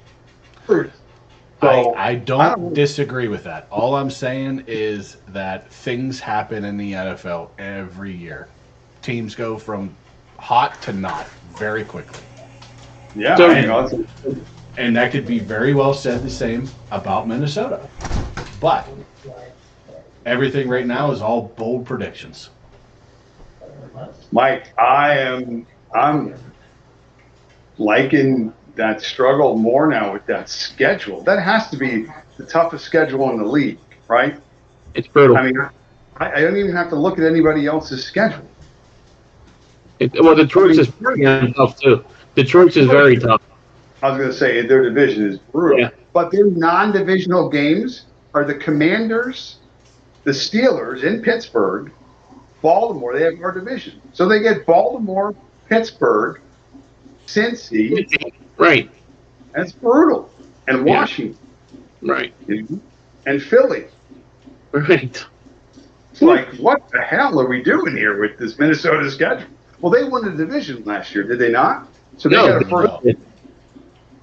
So, I don't disagree with that. All I'm saying is that things happen in the NFL every year. Teams go from hot to not very quickly. Yeah, and that could be very well said the same about Minnesota. But everything right now is all bold predictions. Mike, I'm liking that struggle more now with that schedule. That has to be the toughest schedule in the league, right? It's brutal. I mean, I don't even have to look at anybody else's schedule. Detroit's is pretty tough too. Detroit's is very tough. I was going to say their division is brutal. Yeah. But their non-divisional games are the Commanders, the Steelers in Pittsburgh, Baltimore. They have our division. So they get Baltimore, Pittsburgh, Cincy. Right. That's brutal. and Washington. Right. And Philly. Right. It's like, what the hell are we doing here with this Minnesota schedule? Well, they won the division last year, did they not? So they got a first.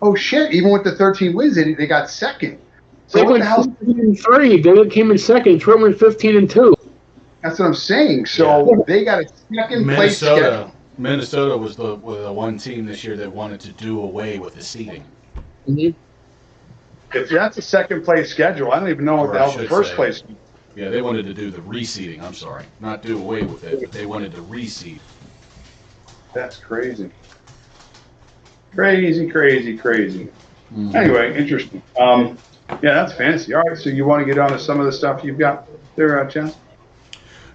Oh shit! Even with the 13 wins, they got second. So they what went the hell? 15-3. They came in second. Detroit went 15-2. That's what I'm saying. So they got a second place schedule. Minnesota was the one team this year that wanted to do away with the seeding. Mm-hmm. If that's a second place schedule, I don't even know what the hell the first place. Yeah, they wanted to do the reseeding. I'm sorry, not do away with it, but they wanted to reseed. That's crazy. Crazy. Mm-hmm. Anyway, interesting. Yeah, that's fantasy. All right, so you want to get on to some of the stuff you've got there, Chaz?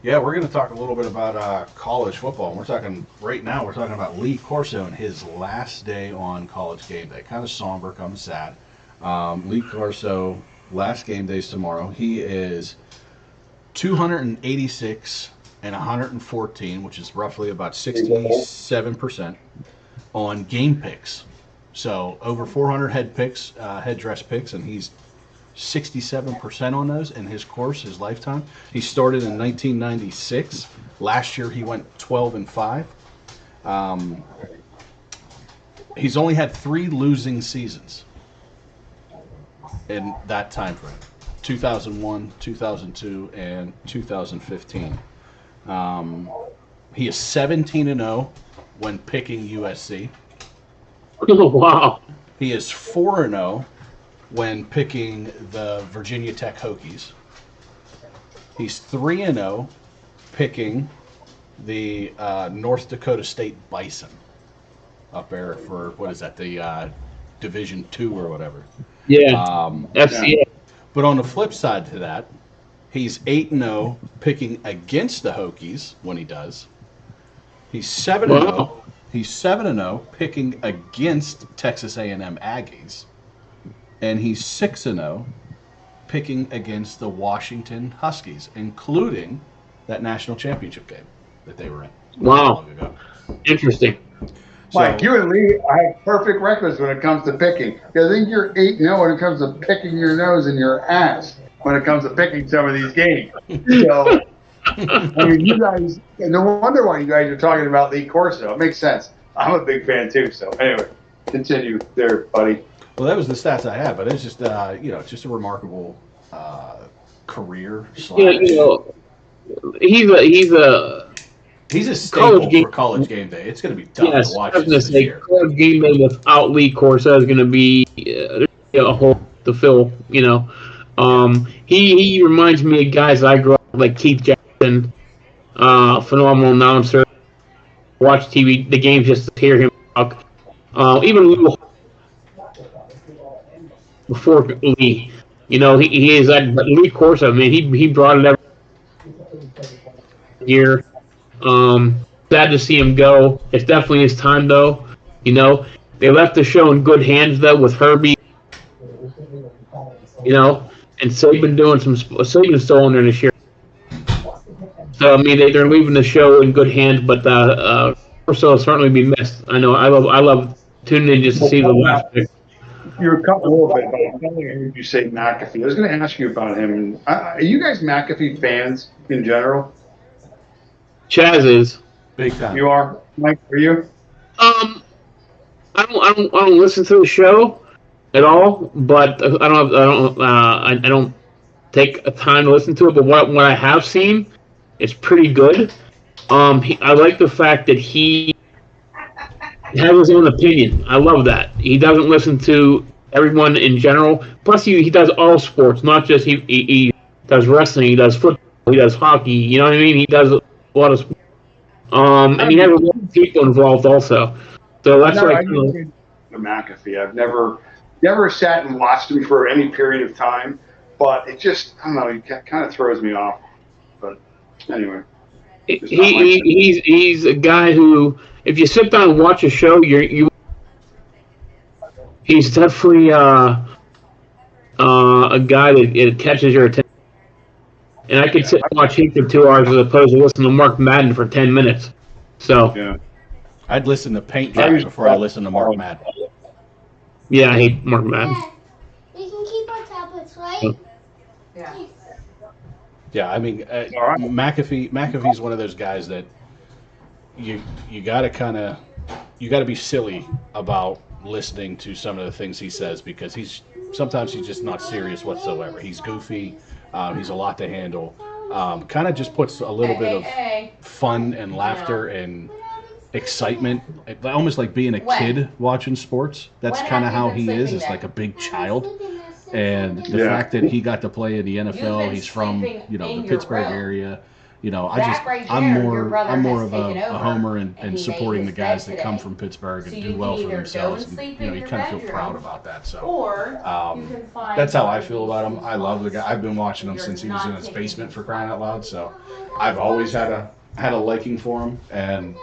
Yeah, we're going to talk a little bit about college football. We're talking about Lee Corso and his last day on College game day. Kind of somber, kind of sad. Lee Corso, last game day is tomorrow. He is 286 and 114, which is roughly about 67% on game picks. So over 400 headdress picks, and he's 67% on those in his course, his lifetime. He started in 1996. Last year he went 12-5. He's only had 3 losing seasons in that time frame: 2001, 2002, and 2015. He is 17-0 when picking USC. Oh, wow. He is 4-0 when picking the Virginia Tech Hokies. He's 3-0 picking the North Dakota State Bison up there for, what is that, the Division II or whatever. Yeah, FCA. But on the flip side to that, he's 8-0 picking against the Hokies when he does. He's 7-0. Wow. He's 7-0 picking against Texas A&M Aggies. And he's 6-0 picking against the Washington Huskies, including that national championship game that they were in. Wow. Interesting. Mike, you and Lee have perfect records when it comes to picking. I think you're 8-0 when it comes to picking your nose and your ass when it comes to picking some of these games. So, I mean, you guys, no wonder why you guys are talking about Lee Corso. It makes sense. I'm a big fan too. So, anyway, continue there, buddy. Well, that was the stats I had, but it's just, it's just a remarkable career. Yeah, he's a staple for College game day. It's going to be tough to watch this year. College game day without Lee Corso is going to be a hole to fill. He reminds me of guys I grew up with, like Keith Jackson, phenomenal announcer. Watch TV, the games just to hear him talk. Even Lou before Lee, he is that. But Lee Corso, man, he brought it every year. Sad to see him go. It's definitely his time, though. They left the show in good hands, though, with Herbie. And Saban's still in there this year. So I mean, they're leaving the show in good hands, but Corso will certainly be missed. I know. I love tuning in just to see the last pick. You're a little bit, but I heard you say McAfee. I was going to ask you about him. Are you guys McAfee fans in general? Chaz is big time. You are, Mike? Are you? I don't listen to the show at all, but I don't take a time to listen to it. But what I have seen, it's pretty good. I like the fact that he has his own opinion. I love that. He doesn't listen to everyone in general. Plus, he does all sports, not just he does wrestling. He does football. He does hockey. You know what I mean? He does a lot of sports. And he has a lot of people involved also. So that's the McAfee. I've never sat and watched him for any period of time, but it just, I don't know, he kind of throws me off. But anyway. He's a guy who, if you sit down and watch a show, he's definitely a guy that it catches your attention. And I could sit and watch him for 2 hours as opposed to listen to Mark Madden for 10 minutes. So yeah. I'd listen to Paint Dry before I listen to Mark Madden. Yeah, I hate Mark Madden. Yeah. Yeah, I mean, right. McAfee's one of those guys that you got to be silly about listening to some of the things he says because sometimes he's just not serious whatsoever. He's goofy. He's a lot to handle. Kind of just puts a little bit of fun and laughter and excitement, almost like being a kid watching sports. That's kind of how he is like a big child. And the fact that he got to play in the NFL, he's from the Pittsburgh area. I'm more of a homer and supporting the guys that come from Pittsburgh and do well for themselves. And, you kind of feel proud about that. So that's how I feel about him. I love the guy. I've been watching him since he was in his basement, for crying out loud. So I've always had a liking for him. And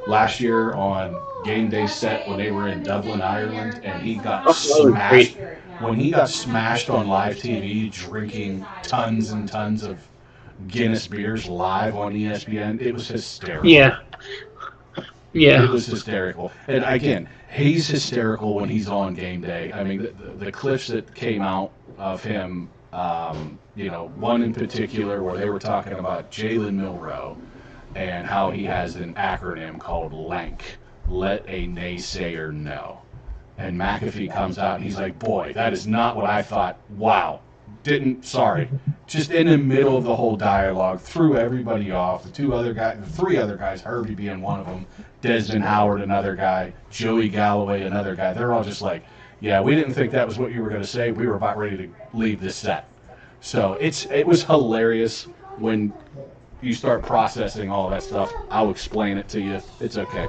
last year on game day set when they were in Dublin, Ireland, and he got smashed. When he got smashed on live TV, drinking tons and tons of Guinness beers live on ESPN, it was hysterical. Yeah. It was hysterical. And again, he's hysterical when he's on game day. I mean, the clips that came out of him, one in particular where they were talking about Jalen Milroe and how he has an acronym called LANK, Let a Naysayer Know. And McAfee comes out and he's like, boy, that is not what I thought. Wow. Just in the middle of the whole dialogue, threw everybody off. The three other guys, Herbie being one of them, Desmond Howard, another guy, Joey Galloway, another guy. They're all just like, yeah, we didn't think that was what you were going to say. We were about ready to leave this set. So it was hilarious when you start processing all that stuff. I'll explain it to you. It's okay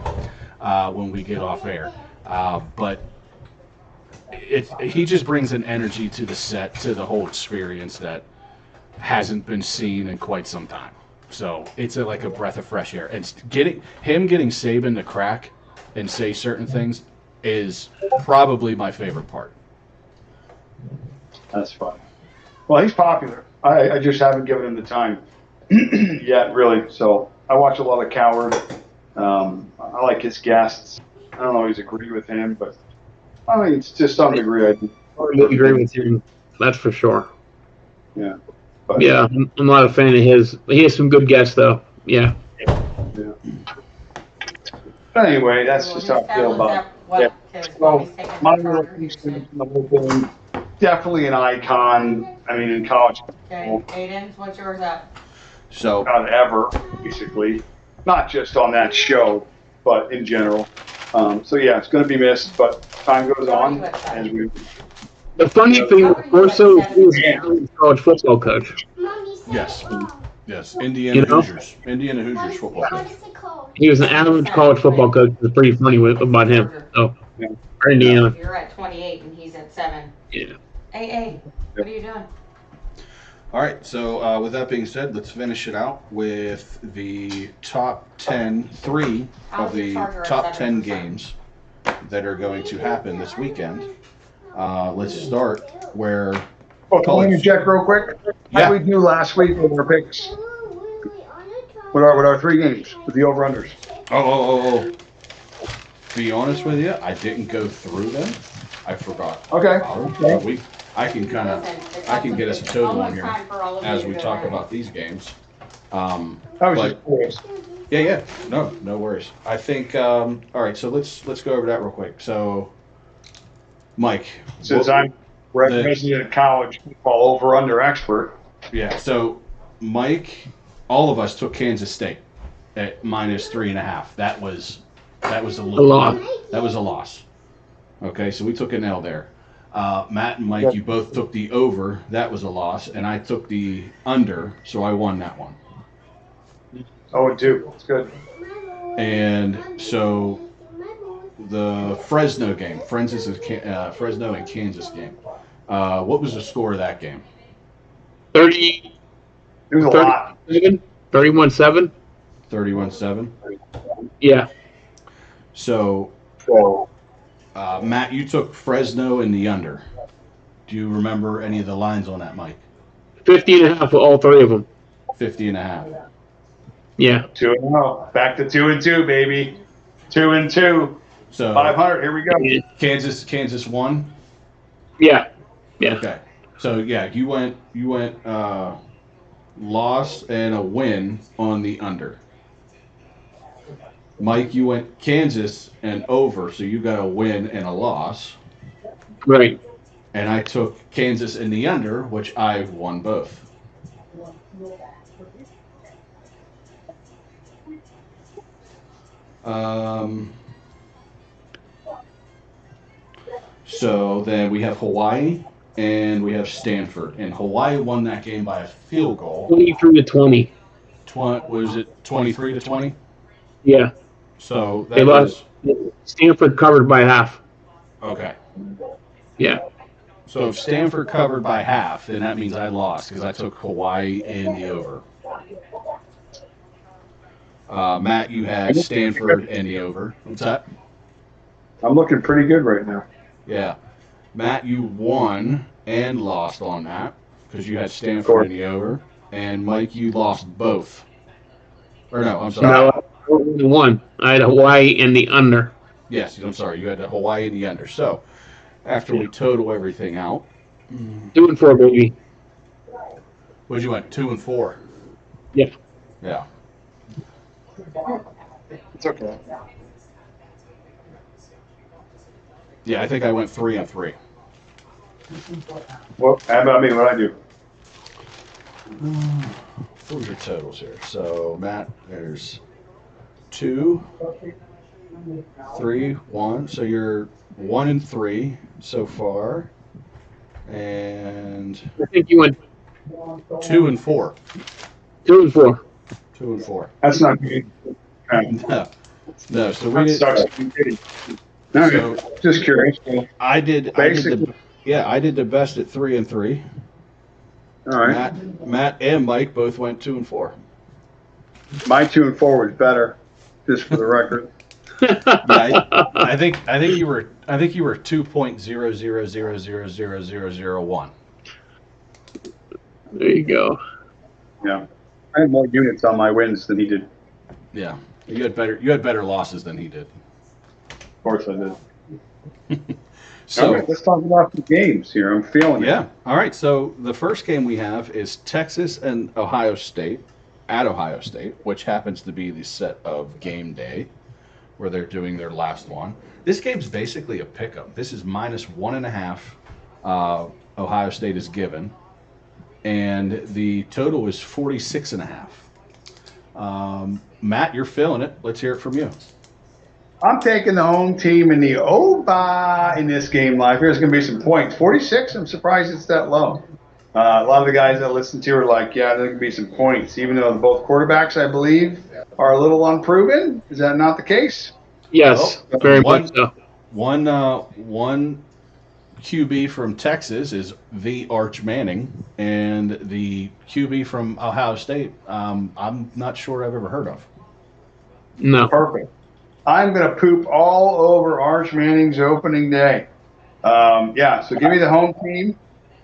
when we get off air. But he just brings an energy to the set, to the whole experience that hasn't been seen in quite some time. So it's like a breath of fresh air. And getting Saban to crack and say certain things is probably my favorite part. That's fun. Well, he's popular. I just haven't given him the time yet, really. So I watch a lot of Coward. I like his guests. I don't always agree with him, but I mean, it's to some degree I do. I agree with you. That's for sure. Yeah. But, yeah, I'm not a fan of his. He has some good guests, though. Yeah. But anyway, that's just how I feel about it. Yeah. So, my relationship in the whole thing, definitely an icon. I mean, in college. Okay, Aiden, what's yours at? So, not ever, basically. Not just on that show, but in general. So yeah, it's going to be missed, but time goes on. The funny thing, also, he was a college football coach. Yes, Indiana Hoosiers football coach. He was an average college football coach. It's pretty funny about him. Oh, yeah. Indiana. You're at 28 and he's at 7. Yeah. Hey, what are you doing? All right, so with that being said, let's finish it out with the top 10, three of the top 10 games that are going to happen this weekend. Let's start where... Oh, can we check real quick? Yeah. How did we do last week with our picks? With our 3 games, with the over-unders. Oh. To be honest with you, I didn't go through them. I forgot. Okay. I can get us a total on here as we talk about these games. I was just curious. Yeah. No worries. I think. All right, so let's go over that real quick. So, Mike, since I'm resident college football over/under expert. Yeah. So, Mike, all of us took Kansas State at -3.5. That was a loss. That was a loss. Okay, so we took an L there. Matt and Mike, you both took the over. That was a loss. And I took the under, so I won that one. 0-2. That's good. And so the Fresno game, Fresno and Kansas game. What was the score of that game? 30. It was a lot. 31-7. 31-7? Yeah. So... Matt, you took Fresno in the under. Do you remember any of the lines on that, Mike? 50.5 for all 3 of them. 50.5. Yeah. 2-0. Back to 2-2, baby. 2-2. So 500. Here we go. Kansas won. Yeah. Okay. So yeah, you went loss and a win on the under. Mike, you went Kansas and over, so you got a win and a loss. Right. And I took Kansas in the under, which I won both. Um, so then we have Hawaii and we have Stanford. And Hawaii won that game by a field goal. 23-20. Was it 23-20? Yeah. So They that lost. is Stanford covered by half. okay. Yeah. So if Stanford covered by half, then that means I lost because I took Hawaii in the over. Matt, you had Stanford in the over. What's that? I'm looking pretty good right now. Yeah. Matt, you won and lost on that because you had Stanford in the over. And Mike, you lost both. Or no, I'm sorry. No, only one. I had Hawaii in the under. Yes, I'm sorry. You had the Hawaii in the under. So after we total everything out, 2-4, baby. what'd you went? 2-4. Yeah. Yeah. It's okay. Yeah, I think I went 3-3. Well, how about me? What I do? What was your totals here? So Matt, there's 2, 3, 1. So you're 1-3 so far, and I think you went 2-4. 2-4. 2-4. That's not good. No. So we That did. sucks. No, So just curious. I did the best at 3-3. All right. Matt and Mike both went 2-4. My 2-4 was better, just for the record. Yeah, I think you were 2.000000001. There you go. Yeah. I had more units on my wins than he did. Yeah, you had better losses than he did. Of course I did. So All right, let's talk about the games here. I'm feeling it. yeah, all right. So the first game we have is Texas and Ohio State at Ohio State, which happens to be the set of game day where they're doing their last one. This game's basically a pickup. This is -1.5. Ohio State is given, and the total is 46.5. Matt, you're feeling it. Let's hear it from you. I'm taking the home team in the OBA in this game live. There's going to be some points. 46, I'm surprised it's that low. A lot of the guys that listen to are like, yeah, there can be some points, even though both quarterbacks, I believe, are a little unproven. Is that not the case? Yes, Well, very much so. One QB from Texas is the Arch Manning, and the QB from Ohio State, I'm not sure I've ever heard of. No. Perfect. I'm going to poop all over Arch Manning's opening day. Yeah, so give me the home team.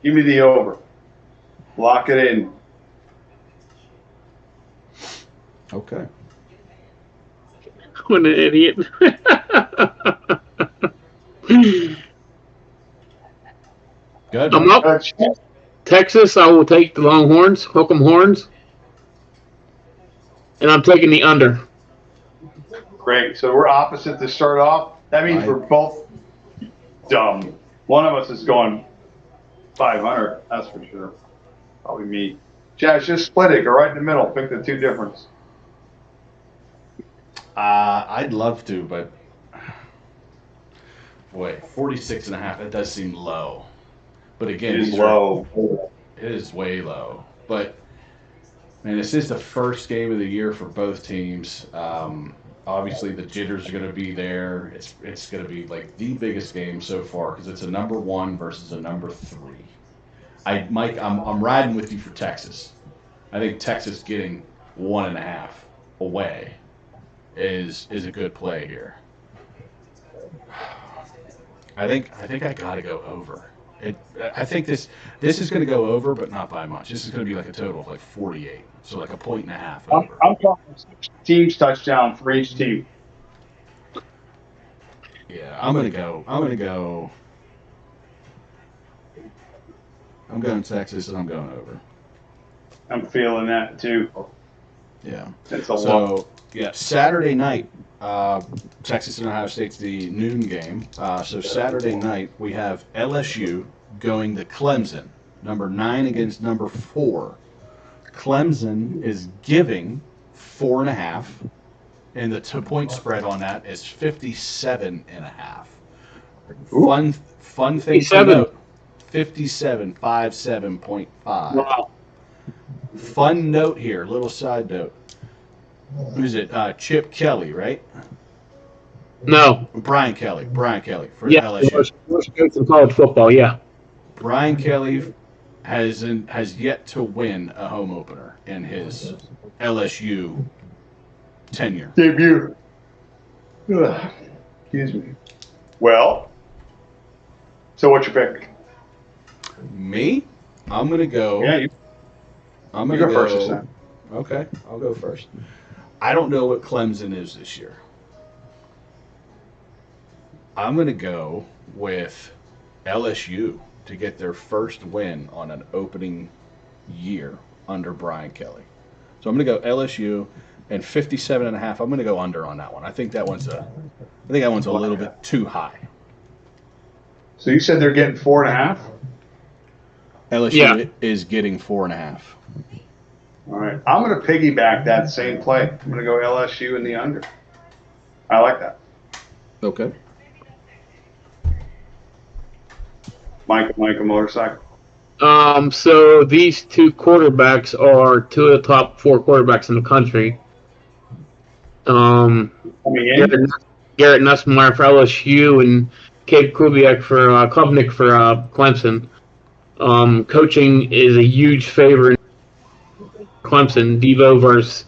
Give me the over. Lock it in. Okay. What an idiot. Good. I'm up. Texas, I will take the Longhorns, hook 'em horns, and I'm taking the under. Great. So we're opposite to start off. That means we're both dumb. One of us is going 500. That's for sure. Probably me. Jazz, just split it. Go right in the middle. Pick the two difference. I'd love to, but boy, 46.5. That does seem low. But again, It is these are- low. It is way low. But man, this is the first game of the year for both teams. Obviously, the jitters are going to be there. It's going to be like the biggest game so far because it's a number 1 versus a number 3. Mike, I'm riding with you for Texas. I think Texas getting 1.5 away is a good play here. I think I got to go over. I think this is going to go over, but not by much. This is going to be like a total of like 48, so like a 1.5 over. I'm talking 6 teams touchdown for each team. Yeah, I'm gonna go. I'm going Texas, and I'm going over. I'm feeling that too. Yeah. That's a lot. So, yeah, Saturday night, Texas and Ohio State's the noon game. So Saturday night, we have LSU going to Clemson, number 9 against number 4. Clemson is giving 4.5, and the 2-point spread on that is 57.5. Fun thing to note: 57.5. Wow. Fun note here, little side note. Who's it? Chip Kelly, right? No. Brian Kelly for Yeah, LSU. worst coach in college football, yeah. Brian Kelly has yet to win a home opener in his LSU tenure. Debut. Ugh. Excuse me. Well, so what's your pick? Me? I'm gonna go. Yeah, I'm you gonna go first this time. Okay, I'll go first. I don't know what Clemson is this year. I'm gonna go with LSU to get their first win on an opening year under Brian Kelly. So I'm going to go LSU and 57.5. I'm going to go under on that one. I think that one's a little bit too high. So you said they're getting 4.5? LSU is getting 4.5. All right. I'm going to piggyback that same play. I'm going to go LSU in the under. I like that. Okay. Micah motorcycle. So these two quarterbacks are two of the top 4 quarterbacks in the country. Garrett Nussmeier for LSU and Cade Kubiak for Klubnik for Clemson. Coaching is a huge favor in Clemson. Devo versus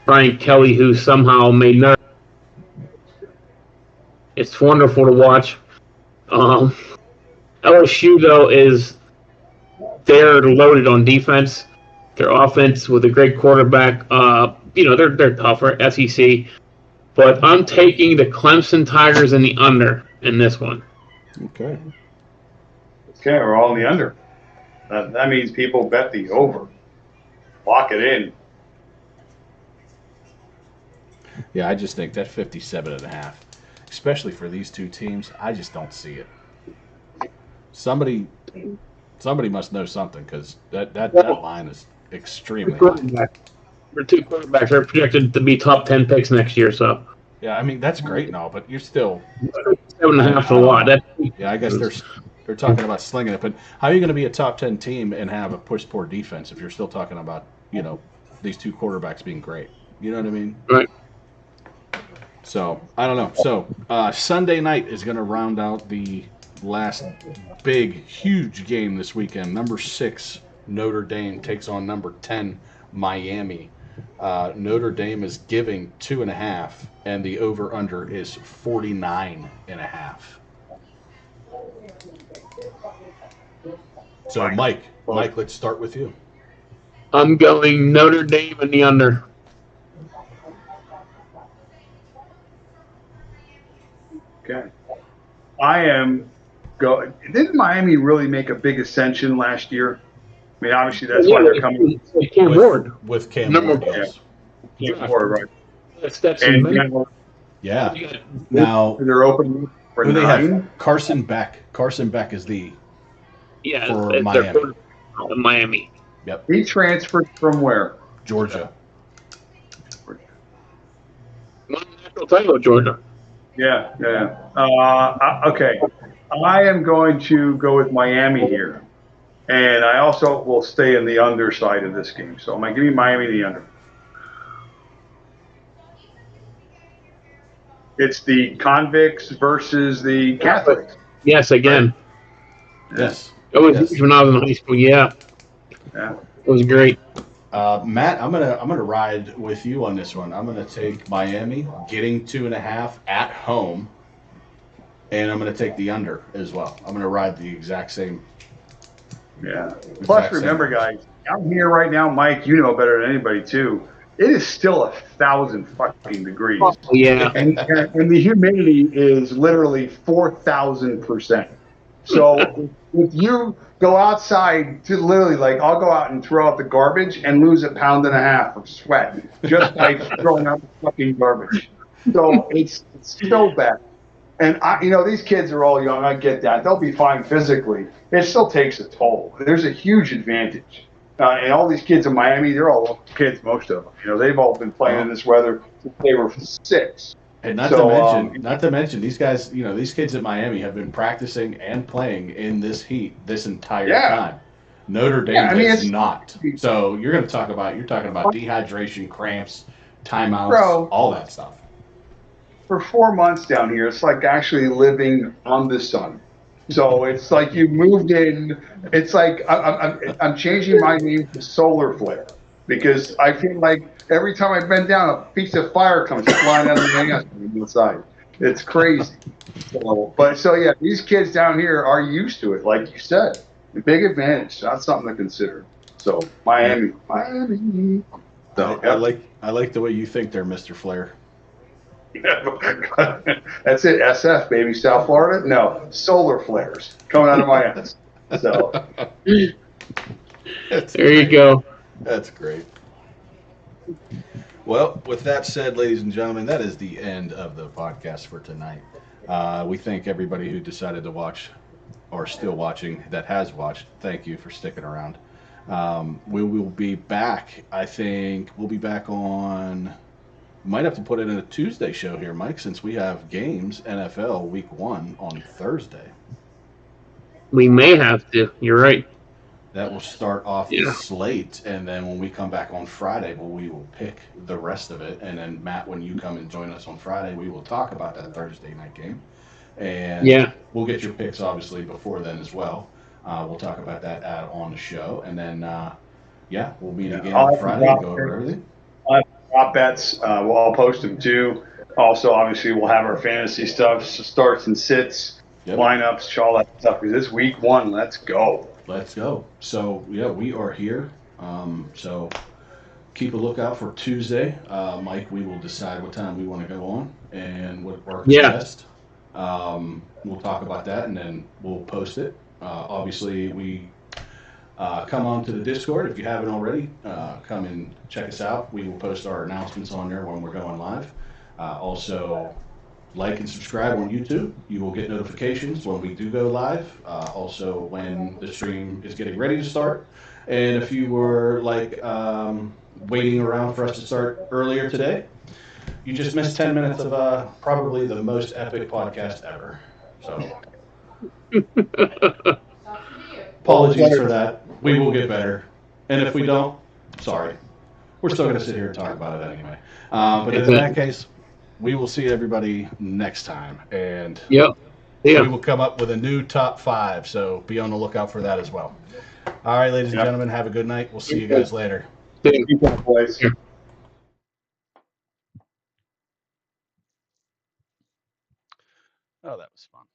Brian Kelly, who somehow made nerves. It's wonderful to watch. LSU, though, they're loaded on defense. Their offense with a great quarterback, they're tougher, SEC. But I'm taking the Clemson Tigers in the under in this one. Okay. Okay, we're all in the under. That means people bet the over. Lock it in. Yeah, I just think that 57.5, especially for these two teams, I just don't see it. Somebody must know something because that line is extremely high. For 2 quarterbacks, they're projected to be top 10 picks next year. So Yeah, I mean that's great and all, but you're still 7.5 is a lot. Yeah, I guess they're talking about slinging it, but how are you going to be a top 10 team and have a push poor defense if you're still talking about these 2 quarterbacks being great? You know what I mean? Right. So I don't know. So Sunday night is going to round out the last big, huge game this weekend. Number 6 Notre Dame takes on number 10 Miami. Notre Dame is giving 2.5, and the over/under is 49.5. So, Mike, let's start with you. I'm going Notre Dame in the under. Okay. I am going. Didn't Miami really make a big ascension last year? I mean, obviously that's why they're coming Cam Ward. With Cam Ward, yes. Cam Ward, right? That's Yeah. Now they're open for who 9. they have? Carson Beck. Carson Beck is the for Miami. Miami. Yep. He transferred from where? Georgia. National title, Georgia. Yeah. Okay. I am going to go with Miami here. And I also will stay in the underside of this game. So I'm going to give you Miami the under. It's the convicts versus the Catholics. Yes, again. Right? Yes. It was huge when I was in high school. Yeah. It was great. Matt, I'm gonna ride with you on this one. I'm gonna take Miami getting 2.5 at home, and I'm gonna take the under as well. I'm gonna ride the exact same. Yeah. Plus, remember, guys, out here right now, Mike, you know better than anybody too. It is still 1,000 fucking degrees. Oh, yeah. And the humidity is literally 4,000%. So if you go outside to literally, like, I'll go out and throw out the garbage and lose 1.5 pounds of sweat just by throwing out the fucking garbage. So it's so bad. And these kids are all young. I get that. They'll be fine physically. It still takes a toll. There's a huge advantage. And all these kids in Miami, they're all local kids, most of them. They've all been playing in this weather since they were 6. And not to mention, these guys, these kids at Miami have been practicing and playing in this heat this entire time. Notre Dame is not. So you're talking about dehydration, cramps, timeouts, all that stuff. For 4 months down here, it's like actually living on the sun. So it's like you moved in. It's like I'm changing my name to Solar Flare because I feel like every time I bend down, a piece of fire comes flying out of my ass from the inside. It's crazy. So yeah, these kids down here are used to it, like you said. A big advantage. That's something to consider. So Miami. So, I like the way you think there, Mr. Flair. That's it. SF, baby. South Florida? No. Solar flares coming out of my ass. So there you go. That's great. Well, with that said, ladies and gentlemen, that is the end of the podcast for tonight. We thank everybody who decided to watch or still watching that has watched. Thank you for sticking around. We will be back. I think we'll be back on... Might have to put it in a Tuesday show here, Mike, since we have games, NFL Week 1 on Thursday. We may have to. You're right. That will start off the slate, and then when we come back on Friday, we will pick the rest of it. And then, Matt, when you come and join us on Friday, we will talk about that Thursday night game. And we'll get your picks, obviously, before then as well. We'll talk about that on the show. And then, we'll meet again on Friday and go over everything. Prop bets, I'll post them too. Also, obviously, we'll have our fantasy stuff, starts and sits, lineups, all that stuff. Because it's Week 1. Let's go. Let's go. So, we are here. So, keep a lookout for Tuesday. Mike, we will decide what time we want to go on and what works best. We'll talk about that, and then we'll post it. Obviously, we... come on to the Discord if you haven't already. Come and check us out. We will post our announcements on there when we're going live. Also, like and subscribe on YouTube. You will get notifications when we do go live. Also, when the stream is getting ready to start. And if you were waiting around for us to start earlier today, you just missed 10 minutes of probably the most epic podcast ever. So, apologies for that. We will get better. And if we don't, sorry. We're still going to sit here and talk about it anyway. But in that case, we will see everybody next time. And we will come up with a new top 5. So be on the lookout for that as well. All right, ladies and gentlemen, have a good night. We'll see you guys later. Oh, that was fun.